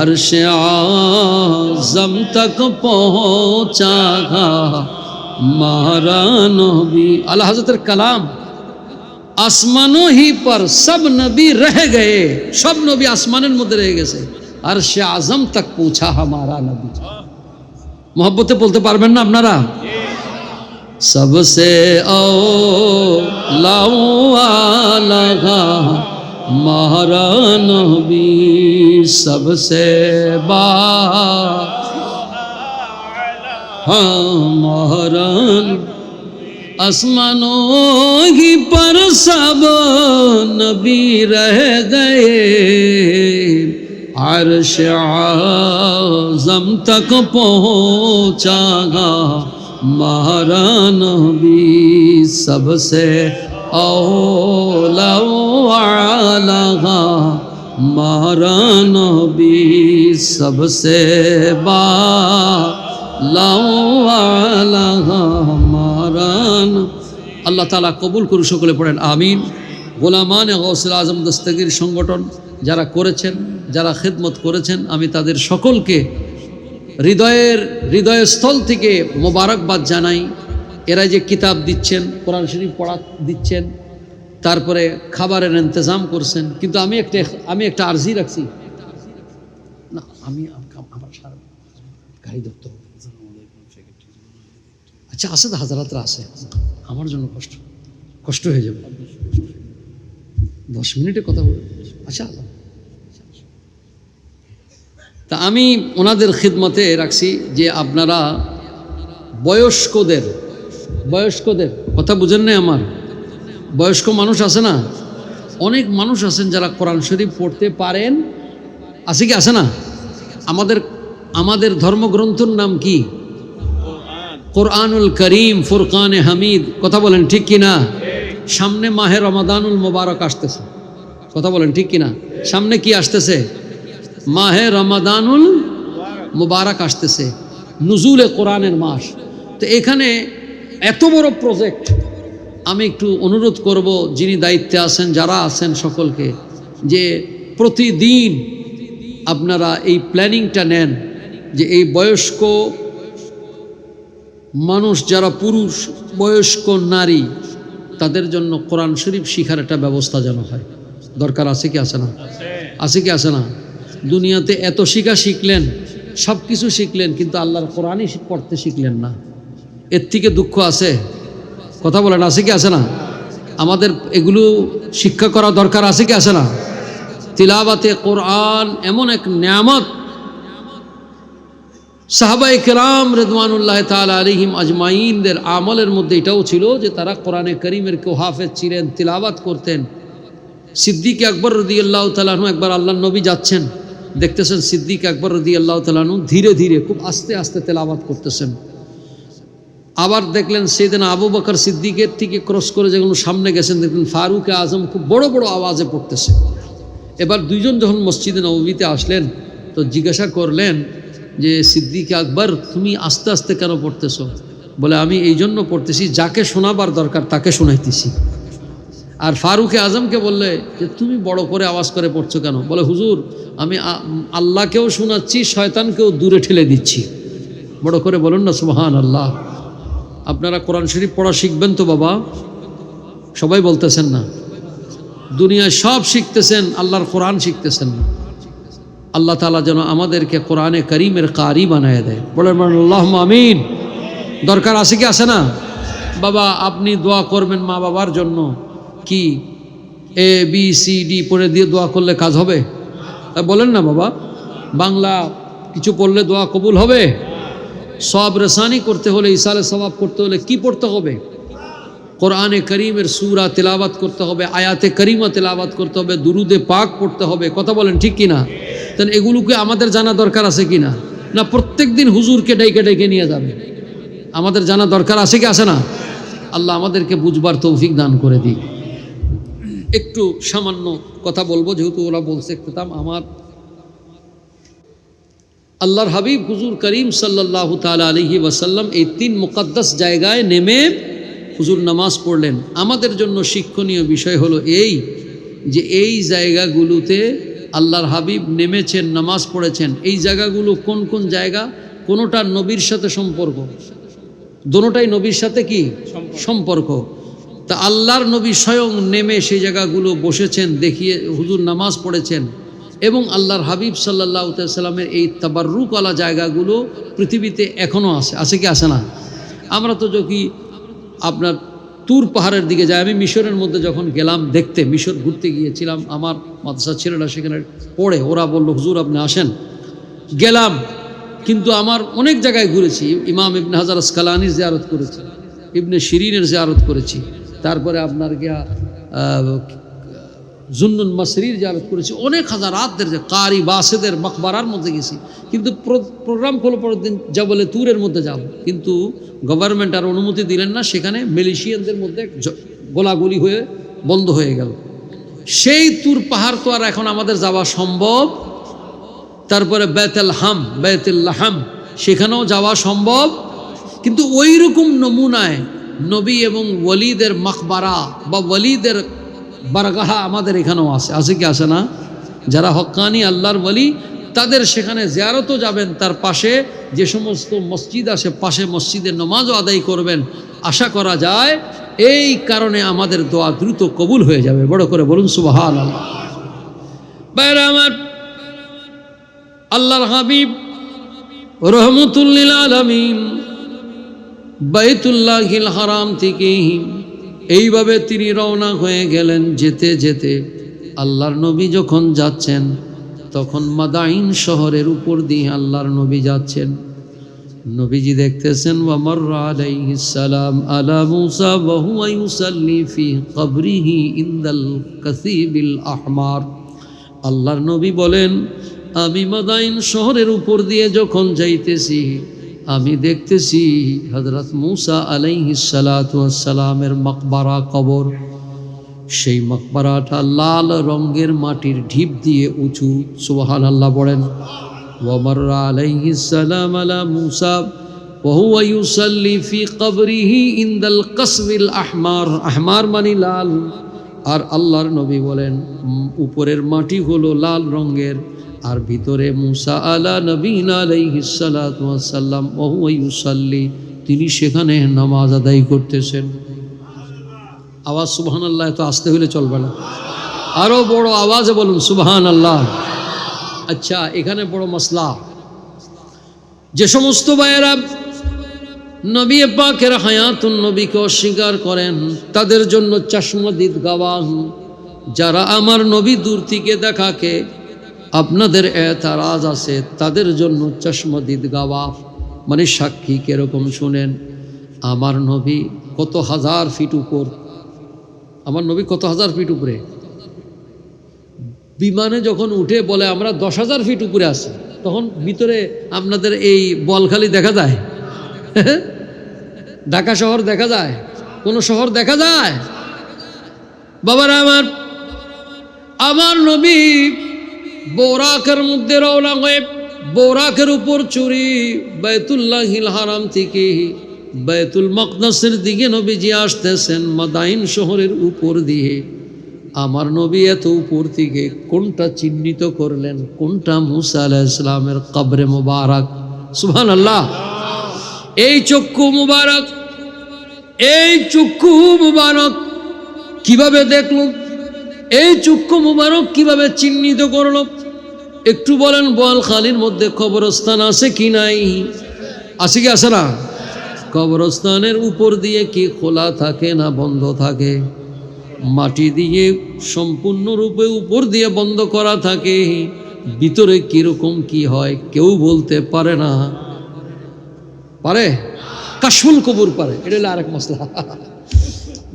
S2: अर्श आज़म तक पहुँचा हमारा नबी। आला हज़रत कलाम, আসমানো হি পর সব নবী রহ গয়ে, সব নবী আসমানের মধ্যে রয়ে গেছে, আরশে আজম তক পৌঁছা হামারা নবী। মোহব্বতে বলতে পারবেন না আপনারা? সবসে আওলা মারা নবী, সবসে বা হামারা। आसमानों की पर सब नबी रह गए, अर्श आज़म तक पहुँचा हमारा नबी, सबसे औला वाला हमारा नबी, सबसे बा আল্লাহ তাআলা কবুল করুন, সকলে পড়েন আমিন। গোলামানে গৌসুল আজম দস্তগীর সংগঠন যারা করেছেন, যারা খিদমত করেছেন, আমি তাদের সকলকে হৃদয়স্থল থেকে মোবারকবাদ জানাই। এরা যে কিতাব দিচ্ছেন, কোরআন শরীফ পড়া দিচ্ছেন, তারপরে খাবারের ইন্তজাম করছেন, কিন্তু আমি একটা আর্জি রাখছি না, আমি আমার সারা গাড়ি ধরতে হবে। আচ্ছা, আছে তো, হাজারাতরা আছে, আমার জন্য কষ্ট হয়ে যাবে। 10 মিনিটে কথা বলবে। আচ্ছা, তা আমি ওনাদের খিদমতে রাখছি যে আপনারা বয়স্কদের কথা বুঝেন না? আমার বয়স্ক মানুষ আছে না, অনেক মানুষ আছেন যারা কোরআন শরীফ পড়তে পারেন, আছে কি আছে না? আমাদের ধর্মগ্রন্থর নাম কি? কোরআনুল করিম, ফুরকানে হামিদ। কথা বলেন ঠিক কিনা? সামনে মাহে রমাদানুল মুবারক আসতেছে, কথা বলেন ঠিক কিনা? সামনে কি আসতেছে? মাহে রমাদানুল মুবারক আসতেছে, নুজুলে কোরআনের মাস। তো এখানে এত বড় প্রজেক্ট, আমি একটু অনুরোধ করব যিনি দায়িত্বে আছেন, যারা আছেন সকলকে, যে প্রতিদিন আপনারা এই প্ল্যানিংটা নেন যে এই বয়স্ক মানুষ যারা পুরুষ, বয়স্ক নারী, তাদের জন্য কোরআন শরীফ শিখার একটা ব্যবস্থা যেন হয়। দরকার আছে কি আছে না? আছে কি আছে না? দুনিয়াতে এত শিখলেন, সব কিছু শিখলেন, কিন্তু আল্লাহর কোরআনই পড়তে শিখলেন না। এর থেকে দুঃখ আছে? কথা বলেন, আছে কি আছে না? আমাদের এগুলো শিক্ষা করা দরকার আছে কি আছে না? তিলাওয়াতে কোরআন এমন এক নিয়ামত। সাহাবায়ে কেরাম রিদওয়ানুল্লাহ তাআলা আলাইহিম আজমাইনদের আমলের মধ্যে এটাও ছিল যে তারা কোরআনে কারীমের কেউ হাফেজ ছিলেন, তিলাওয়াত করতেন। সিদ্দিক আকবর রাদিয়াল্লাহু তাআলা আনহু একবার আল্লাহর নবী যাচ্ছেন, দেখতেছেন সিদ্দিক আকবর রাদিয়াল্লাহু তাআলা আনহু ধীরে ধীরে খুব আস্তে আস্তে তেলাওয়াত করতেছেন। আবার দেখলেন সেদিন আবু বকর সিদ্দিকের থেকে ক্রস করে যেগুলো সামনে গেছেন, দেখলেন ফারুক আজম খুব বড় বড় আওয়াজে পড়তেছে। এবার দুইজন যখন মসজিদে নববীতে আসলেন তো জিজ্ঞাসা করলেন যে সিদ্দিক আকবর, তুমি আস্তে আস্তে কেন পড়তেছো? বলে, আমি এই জন্য পড়তেছি, যাকে শোনাবার দরকার তাকে শোনাইতেছি। আর ফারুক আজমকে বললে যে তুমি বড় করে আওয়াজ করে পড়ছো কেন? বলে, হুজুর, আমি আল্লাহকেও শোনাচ্ছি, শয়তানকেও দূরে ঠেলে দিচ্ছি। বড় করে বলুন না সুবহানাল্লাহ। আপনারা কোরআন শরীফ পড়া শিখবেন তো বাবা? সবাই বলতেছেন না। দুনিয়ায় সব শিখতেছেন, আল্লাহর কোরআন শিখতেছেন না। আল্লাহ তাআলা যেন আমাদেরকে কোরআনে কারীমের কারি বানায় দেয়। বলেন আল্লাহুম্মা আমিন। দরকার আছে কি আছে না? বাবা, আপনি দোয়া করবেন মা বাবার জন্য, কি ABCD পড়ে দিয়ে দোয়া করলে কাজ হবে? বলেন না বাবা। বাংলা কিছু পড়লে দোয়া কবুল হবে? সওয়াব রেসানি করতে হলে, ইসালে সওয়াব করতে হলে কি পড়তে হবে? কোরআনে কারীমের সূরা তেলাওয়াত করতে হবে, আয়াতে কারিমা তেলাওয়াত করতে হবে, দুরুদে পাক পড়তে হবে। কথা বলেন ঠিক কিনা? তাহলে এগুলোকে আমাদের জানা দরকার আছে কিনা? না প্রত্যেক দিন হুজুরকে ডেকে ডেকে নিয়ে যাবে? আমাদের জানা দরকার আছে কি আছে না? আল্লাহ আমাদেরকে বুঝবার তৌফিক দান করে দিক। একটু সামান্য কথা বলবো, যেহেতু ওরা বলছে একটাম। আমার আল্লাহর হাবিব হুজুর করিম সাল্লাল্লাহু তাআলা আলাইহি ওয়াসাল্লাম এই 3 মুকদ্দাস জায়গায় নেমে হুজুর নামাজ পড়লেন। আমাদের জন্য শিক্ষণীয় বিষয় হলো এই যে এই জায়গাগুলোতে আল্লাহর হাবিব নেমেছেন, নামাজ পড়েছেন। এই জায়গাগুলো কোন কোন জায়গা? কোনোটা নবীর সাথে সম্পর্ক, দোনোটাই নবীর সাথে কি সম্পর্ক। তা আল্লাহর নবী স্বয়ং নেমে সেই জায়গাগুলো বসেছেন, দেখিয়ে হুজুর নামাজ পড়েছেন। এবং আল্লাহর হাবিব সাল্লাল্লাহু আলাইহি সাল্লামের এই তাবাররুকওয়ালা জায়গাগুলো পৃথিবীতে এখনও আছে। আছে কি আছে না? আমরা তো যদি আপনার তুর পাহাড়ের দিকে যাই, আমি মিশরের মধ্যে যখন গেলাম দেখতে, মিশর ঘুরতে গিয়েছিলাম, আমার মাদ্রাসার ছেলেরা সেখানে পড়ে, ওরা বলল হুজুর আপনি আসেন। গেলাম, কিন্তু আমার অনেক জায়গায় ঘুরেছি। ইমাম ইবনে হাজার আসকালানির জিয়ারত করেছি, ইবনে শিরিনের জিয়ারত করেছি, তারপরে আপনার গিয়া জুন্নুন মাসরির জিয়ারত করেছি, অনেক হাজারাতদের কারি বাসেদের মাকবারার মধ্যে গেছি। কিন্তু প্রোগ্রাম হলো পরের দিন জাবলে তুরের মধ্যে যাব, কিন্তু গভর্নমেন্ট আর অনুমতি দিলেন না। সেখানে মিলিশিয়ানদের মধ্যে গোলাগুলি হয়ে বন্ধ হয়ে গেল। সেই তুর পাহাড় তো আর এখন আমাদের যাওয়া সম্ভব। তারপরে বেতুল্লাহাম সেখানেও যাওয়া সম্ভব, কিন্তু ওই রকম নমুনায় নবী এবং ওয়ালিদের মাকবারা বা ওয়ালিদের বারগাহা আমাদের এখানেও আছে। আছে কি আছে না? যারা হক্কানি আল্লাহর ওয়ালি তাদের সেখানে জিয়ারতও যাবেন, তার পাশে যে সমস্ত মসজিদ আছে পাশে মসজিদের নামাজও আদায় করবেন। আশা করা যায় এই কারণে আমাদের দোয়া দ্রুত কবুল হয়ে যাবে। বড় করে বলুন সুবহানাল্লাহ। বাইরে আমার আল্লাহর হাবিব রহমতুল লিল আলামিন বাইতুল্লাহিল হারাম থেকে এইভাবে তিনি রওনা হয়ে গেলেন। যেতে যেতে আল্লাহর নবী যখন যাচ্ছেন তখন মাদাইন শহরের উপর দিয়ে আল্লাহর নবী যাচ্ছেন। নবীজি দেখতেছেন ওয়া মাররা আলাইহিস সালাম আলা মুসা ওয়া হুয়া ইউসাল্লি ফি কবরিহি ইনদাল কাসিবিল আহমার। আল্লাহর নবী বলেন, আমি মাদাইন শহরের উপর দিয়ে যখন যাইতেছি আমি দেখতেছি হযরত মুসা আলাইহিস সালাতু ওয়াস সালামের মাকবারা, কবর। সেই মাকবারাটা লাল রঙের মাটির ঢিপ দিয়ে উঁচু। সুবহানাল্লাহ বলেন। ওয়া মাররা আলাইহিস সালাম আলা মুসা وهو يصلي في قبره عند القصب الأحمر أحمر মানে লাল আর আল্লাহর নবী বলেন উপরের মাটি হলো লাল রঙের আর ভিতরে মুসা আলা নবীনা আলাইহিস সালাতু ওয়াস সালাম ওয়া ইউসাল্লি তিনি সেখানে নামাজ আদায় করতেছেন। আওয়াজ সুবহানাল্লাহ তো আসতে হলে চলবে না, আরো বড় আওয়াজে বলুন সুবহানাল্লাহ। আচ্ছা, এখানে বড় মাসলা, যে সমস্ত ভাইয়েরা নবী পাকের হায়াতুন নবীকে অস্বীকার করেন তাদের জন্য চশমদিদ গাওয়াহ, যারা আমার নবী দূর থেকে দেখাকে আপনাদের এতরাজ আছে তাদের জন্য চশমদিদ গাওয়াহ মানে সাক্ষী। কিরকম শুনেন, আমার নবী কত হাজার ফিট উপর, আমার নবী কত হাজার ফিট উপরে, বিমানে যখন উঠে বলে আমরা 10,000 ফিট উপরে আছি, তখন ভিতরে আপনাদের এই বলখালি দেখা যায়? ঢাকা শহর দেখা যায়? কোন শহর দেখা যায়? বাবারা আমার নবী বোরাকের মধ্যে রওনা হয়ে বোরাকের উপর চড়ি বাইতুল্লাহিল হারাম থেকে বাইতুল মাকদাসের দিকে নবীজি আসতেছেন মাদাইন শহরের উপর দিয়ে। আমার নবী এত উপর থেকে কোনটা চিহ্নিত করলেন? কোনটা? মুসা আলাইহিস সালামের কবরে মুবারক। সুবহানাল্লাহ। এই চক্ষু মুবারক, এই চক্ষু মুবারক কিভাবে দেখলো? এই চক্ষু মুবারক কিভাবে চিহ্নিত করলো? একটু বলেন, বোয়ালখালীর মধ্যে কবরস্থান আছে কি নাই? আছে কি আছে না? কবরস্থানের উপর দিয়ে কি খোলা থাকে না বন্ধ থাকে? মাটি দিয়ে সম্পূর্ণরূপে উপর দিয়ে বন্ধ করা থাকে, ভিতরে কিরকম কি হয় কেউ বলতে পারে না। পারে? কাশফুল কবুর পারে, এটা হলো আরেক মাসলা।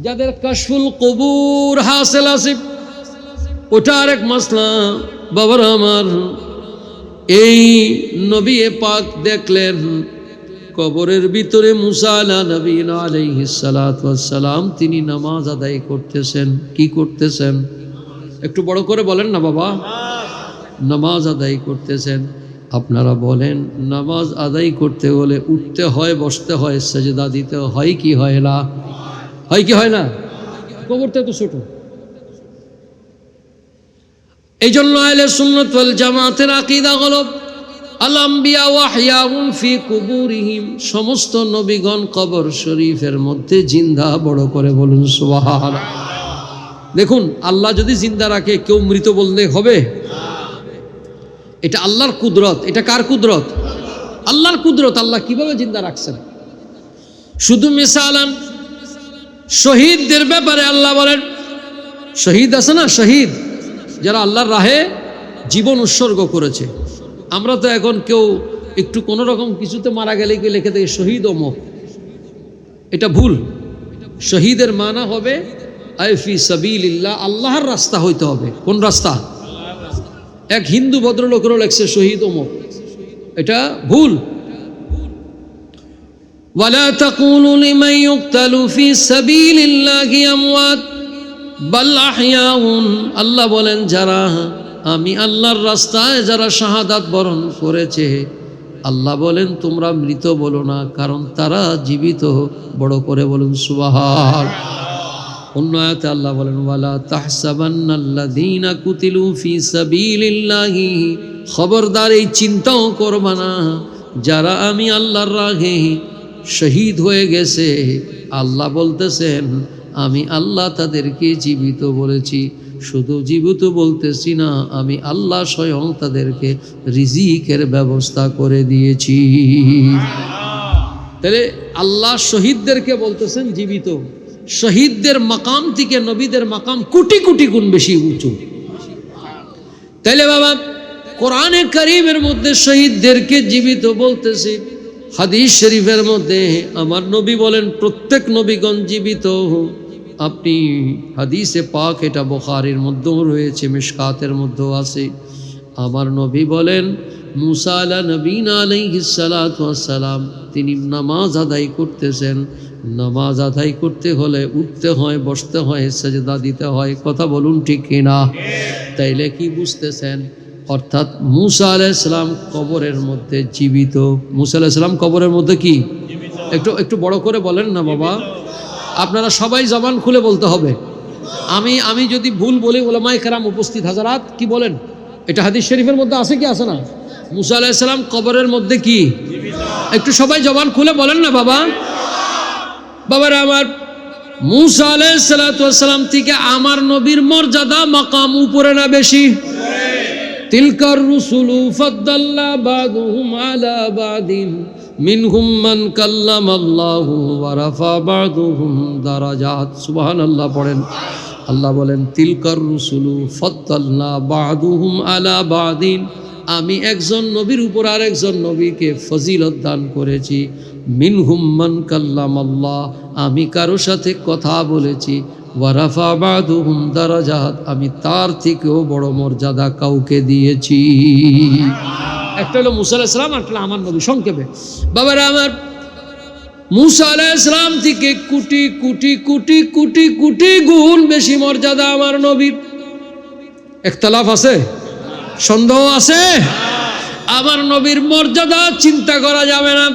S2: যাদের কাশফুল কবুর হাসিল আছে ওটা আরেক মাসলা। বাবার আমার, এই নবী পাক দেখলেন কবরের ভিতরে মুসা আলা নবীনা আলাইহিস সালাতু ওয়াস সালাম তিনি নামাজ আদায় করতেছেন। কি করতেছেন? একটু বড় করে বলেন না বাবা। নামাজ আদায় করতেছেন। আপনারা বলেন, নামাজ আদায় করতে হলে উঠতে হয়, বসতে হয়, সাজদা দিতে হয় কি হয় না? হয় কি হয় না? কবরটা তো ছোট। এই জন্য আহলে সুন্নাত ওয়াল জামাতের আকীদা হলো আল আম্বিয়া ওয়াহয়াউন ফি কুবুরিহিম, সমস্ত নবীগণ কবর শরীফের মধ্যে জিন্দা। বড় করে বলুন সুবহানাল্লাহ। দেখুন, আল্লাহ যদি জিন্দা রাখে কেউ মৃত বললে হবে? এটা আল্লাহর কুদরত। এটা কার কুদরত? আল্লাহর কুদরত। আল্লাহ কিভাবে জিন্দা রাখছেন? শুধু মিসালান শহীদদের ব্যাপারে আল্লাহ বলেন, শহীদ আছে না, শহীদ যারা আল্লাহর রাহে জীবন উৎসর্গ করেছে। আমরা তো এখন কেউ একটু কোনো রকম কিছুতে মারা গেলে কি লিখে দেয় শহীদ অমুক, এটা ভুল। শহীদের মানা হবে আইফি সাবিলিল্লাহ, আল্লাহর রাস্তা হইতে হবে। কোন রাস্তা? এক হিন্দু ভদ্রলোকেরও লেখছে শহীদ অমুক, এটা ভুল। ওয়ালা তাকুলু লিমান ইউকতালু ফি সাবিলিল্লাহি আমওয়াত বাল আহইয়াউন, আল্লাহ বলেন যারা আমি আল্লাহর রাস্তায় যারা শাহাদাত বরণ করেছে, আল্লাহ বলেন তোমরা মৃত বলো না, কারণ তারা জীবিত। বড় করে বলুন সুবহান। অন্য আয়াতে আল্লাহ বলেন ওয়ালা তাহসাবান্নাল্লাযীনা কুতিলু ফি সাবিলিল্লাহি, খবরদার এই চিন্তাও করবা না যারা আমি আল্লাহর রাহে শহীদ হয়ে গেছে, আল্লাহ বলতেছেন আমি আল্লাহ তাদেরকে জীবিত বলেছি। শুধু জীবিত বলতেছি না, আমি আল্লাহ স্বয়ং তাদেরকে রিজিকের ব্যবস্থা করে দিয়েছি। তাহলে আল্লাহ শহীদদেরকে বলতেছেন জীবিত। শহীদদের মাকাম থেকে নবীদের মাকাম কোটি কোটি গুণ বেশি উঁচু। তাইলে বাবা, কোরআনে কারীমের মধ্যে শহীদদেরকে জীবিত বলতেছি, হাদিস শরীফের মধ্যে আমার নবী বলেন প্রত্যেক নবীগণ জীবিত। আপনি হাদিসে পাক, এটা বুখারীর মধ্যেও রয়েছে, মিশকাতের মধ্যেও আছে। আমার নবী বলেন মুসা আলা নবীনা আলাইহিস সালাতু ওয়াস সালাম তিনি নামাজ আদায় করতেছেন। নামাজ আদায় করতে হলে উঠতে হয়, বসতে হয়, সাজদা দিতে হয়। কথা বলুন ঠিক কিনা? তাইলে কি বুঝতেছেন? অর্থাৎ মুসা আলাইহিস সালাম কবরের মধ্যে জীবিত। মুসা আলাইহিস সালাম কবরের মধ্যে কি? একটু বড় করে বলেন না বাবা, আপনারা সবাই জবান খুলে বলতে হবে। আমি যদি ভুল বলি, ওলামায়ে কেরাম উপস্থিত হাজারাত কি বলেন? এটা হাদিস শরীফের মধ্যে আছে কি আছে না? মুসা আলাইহিস সালাম কবরের মধ্যে কি? একটু সবাই জবান খুলে বলেন না বাবা। বাবারা আমার, মুসা আলাইহিস সালাতু ওয়াস সালাম থেকে আমার নবীর মর্যাদা মাকাম উপরে না বেশি? তিলকার রুসুলু ফাদ্দালনা বাদুহুম আলা বাদিন মিনহুম মান কাল্লামাল্লাহু ওয়া রাফা বাদুহুম দারাজাত। সুবহানাল্লাহ পড়েন। আল্লাহ বলেন তিলকার রুসুলু ফাদ্দালনা বাদুহুম আলা বাদিন, আমি একজন নবীর উপর আরেকজন নবীকে ফজিলত দান করেছি। মিনহুম মান কাল্লামাল্লাহ, আমি কারো সাথে কথা বলেছি। ওয়া রাফা বাদুহুম দারাজাত, আমি তার থেকেও বড় মর্যাদা কাউকে দিয়েছি। একটা হলো মুসা আলাইহিস সালাম, একটা হলো আমার নবী। সংক্ষেপে বাবারা আমার, মুসা আলাইহিস সালাম থেকে কোটি কোটি কোটি কোটি কোটি গুণ বেশি মর্যাদা আমার নবীর। ইখতিলাফ আছে? সন্দেহ আছে? আমার নবীর মর্যাদা চিন্তা করা যাবে না।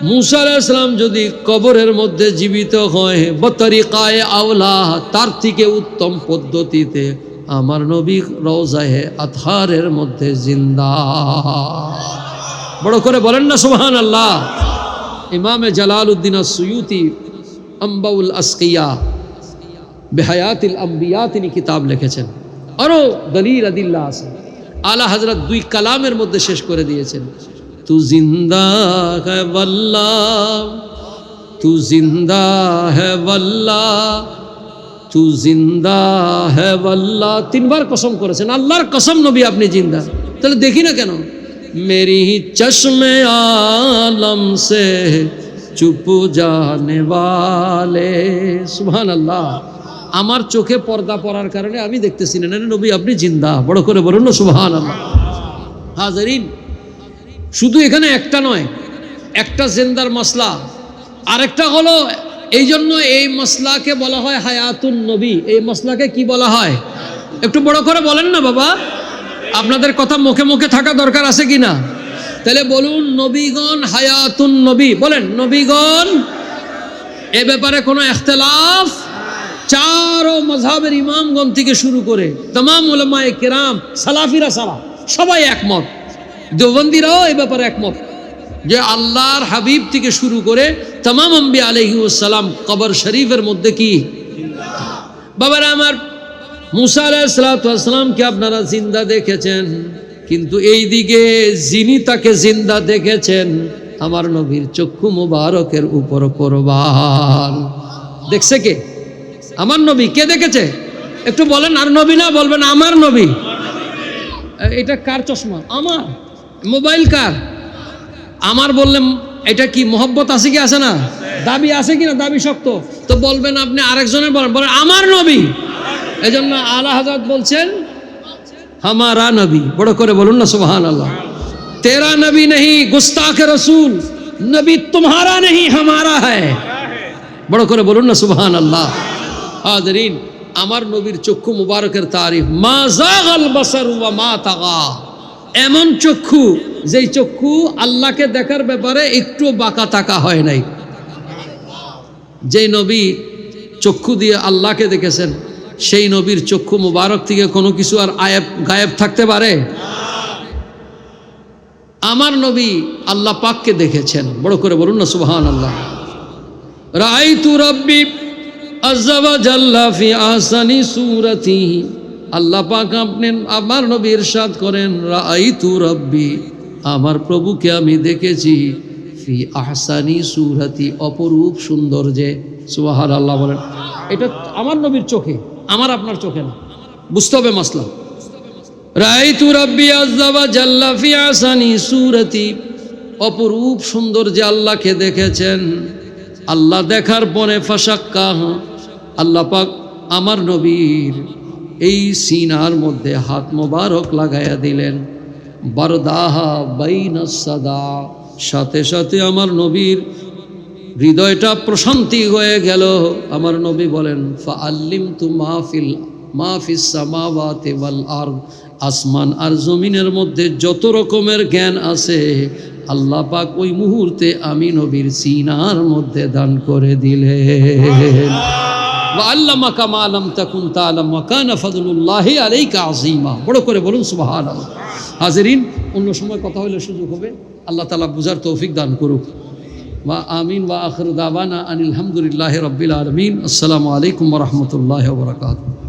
S2: মুসা আলাইহিস সালাম যদি কবরের মধ্যে জীবিত হয়, বতরিকায়ে আওলা, তার থেকে উত্তম পদ্ধতিতে আমার নবী রওজায়ে আতহারের মধ্যে জিন্দা। বড় করে বলেন না সুবহানাল্লাহ। ইমামে জালালউদ্দিন আস-সুয়ুতি আম্বাউল আসকিয়া বিহায়াতিল আম্বিয়া তিনি কিতাব লিখেছেন। আরো দলিল আদিল্লা আছে। আলা হযরত দুই কালামের মধ্যে শেষ করে দিয়েছেন, তু জিন্দা है वल्लाह, तू जिंदा है वल्लाह, तू जिंदा है वल्लाह। তিনবার কসম করেছেন, আল্লাহর কসম নবী আপনি জিন্দা। তাহলে দেখি না কেন? मेरी चश्मे आलम से चुप जाने वाले। सुभान अल्लाह। আমার চোখে পর্দা পড়ার কারণে আমি দেখতেছি না, নবী আপনি জিন্দা। বড় করে বলুন না সুবহান আল্লাহ। হাজারিন, শুধু এখানে একটা নয়, একটা জিন্দার মাসলা, আরেকটা হলো, এই জন্য এই মাসলাকে বলা হয় হায়াতুন নবী। এই মাসলাকে কি বলা হয়? একটু বড় করে বলেন না বাবা। আপনাদের কথা মুখে মুখে থাকা দরকার আছে কি না? তাহলে বলুন, নবীগণ হায়াতুন নবী। বলেন নবীগণ। এ ব্যাপারে কোনো ইখতিলাফ? চারো মাযহাবের ইমামগণ থেকে শুরু করে तमाम উলামায়ে কেরাম, সালাফিরা সারা সবাই একমত। দেওবন্দীরাও এ ব্যাপারে একমত যে আল্লাহর হাবিব থেকে শুরু করে तमाम আম্বিয়া আলাইহিস সালাম কবর শরীফের মধ্যে কি? বাবারা আমার, মুসা আলাইহিস সালামকে আপনারা জিন্দা দেখেছেন, কিন্তু এই দিকে যিনি তাকে জিন্দা দেখেছেন আমার নবীর চক্ষু মুবারকের উপর কুরবান। দেখছে কে? আমার নবী। কে দেখেছে? একটু বলেন। আর নবী না বলবেন আমার নবী। এটা কার চশমা? আমার। মোবাইল কার? আমার। বললেন এটা কি মোহব্বত আছে কি আছে না? দাবি আছে কি না? দাবি শক্ত। তো বলবেন আপনি আরেকজনের বলেন আমার নবী। এজন্য আলা হযরত বলছেন হামারা নবী। বড় করে বলুন না সুবহানাল্লাহ। তেরা নবী नहीं गुस्ताख रसूल, नबी तुम्हारा नहीं हमारा है। বড় করে বলুন না সুবহানাল্লাহ। হাজরিন, আমার নবীর চক্ষু মুবারকের তারিফ, মা যাগাল বাসার ওয়া মা তাগা। এমন চক্ষু, যেই চক্ষু আল্লাহকে দেখার ব্যাপারে একটু বাঁকা তাকা হয় নাই। যেই নবী চক্ষু দিয়ে আল্লাহকে দেখেছেন, সেই নবীর চক্ষু মুবারক থেকে কোনো কিছু আর গায়েব থাকতে পারে? আমার নবী আল্লাহ পাককে দেখেছেন। বড় করে বলুন না সুবহানাল্লাহ। রাআইতু রাব্বি আযজা ওয়া জাল্লা ফি আহসানি সূরাতি। আল্লাহ পাক আপনি, আমার নবী ইরশাদ করেন, রাআইতু রাব্বি, আমার প্রভুকে আমি দেখেছি, ফি আহসানি সূরাতি, অপরূপ সৌন্দর্যে। সুবহানাল্লাহ বলেন। এটা আমার নবীর চোখে, আমার আপনার চোখে না। বুঝতে হবে মাসলা। রাআইতু রাব্বি আযজা ওয়া জাল্লা ফি আহসানি সূরাতি, অপরূপ সৌন্দর্যে আল্লাহকে দেখেছেন। আল্লাহ দেখার পরে ফাশাক্কাহ, আল্লাহ পাক আমার নবীর এই সিনার মধ্যে হাত মোবারক লাগাইয়া দিলেন। বারদাহা বাইনাস সাদা, সাথে সাথে আমার নবীর হৃদয়টা প্রশান্তি হয়ে গেল। আমার নবী বলেন, ফাআল্লিমতু মা ফিস সামাওয়াতি ওয়াল আরদ, আসমান আর জমিনের মধ্যে যত রকমের জ্ঞান আছে আল্লাহ পাক ওই মুহূর্তে আমি নবীর সিনার মধ্যে দান করে দিলেন। ওয়াল্লামাকা মা লাম তাকুন তা'লাম ওয়া কানা ফাদলুল্লাহি আলাইকা আযীমা। বড় করে বলুন সুবহানাল্লাহ। হাজিরিন, অন্য সময় কথা হলে সুযোগ হবে, আল্লাহ তাআলা বুঝার তৌফিক দান করুক। ওয়া আমিন ওয়া আখিরু দাওয়ানা আনিল হামদুলিল্লাহি রাব্বিল আলামিন। আসসালামু আলাইকুম ওয়া রাহমাতুল্লাহি ওয়া বারাকাতুহু।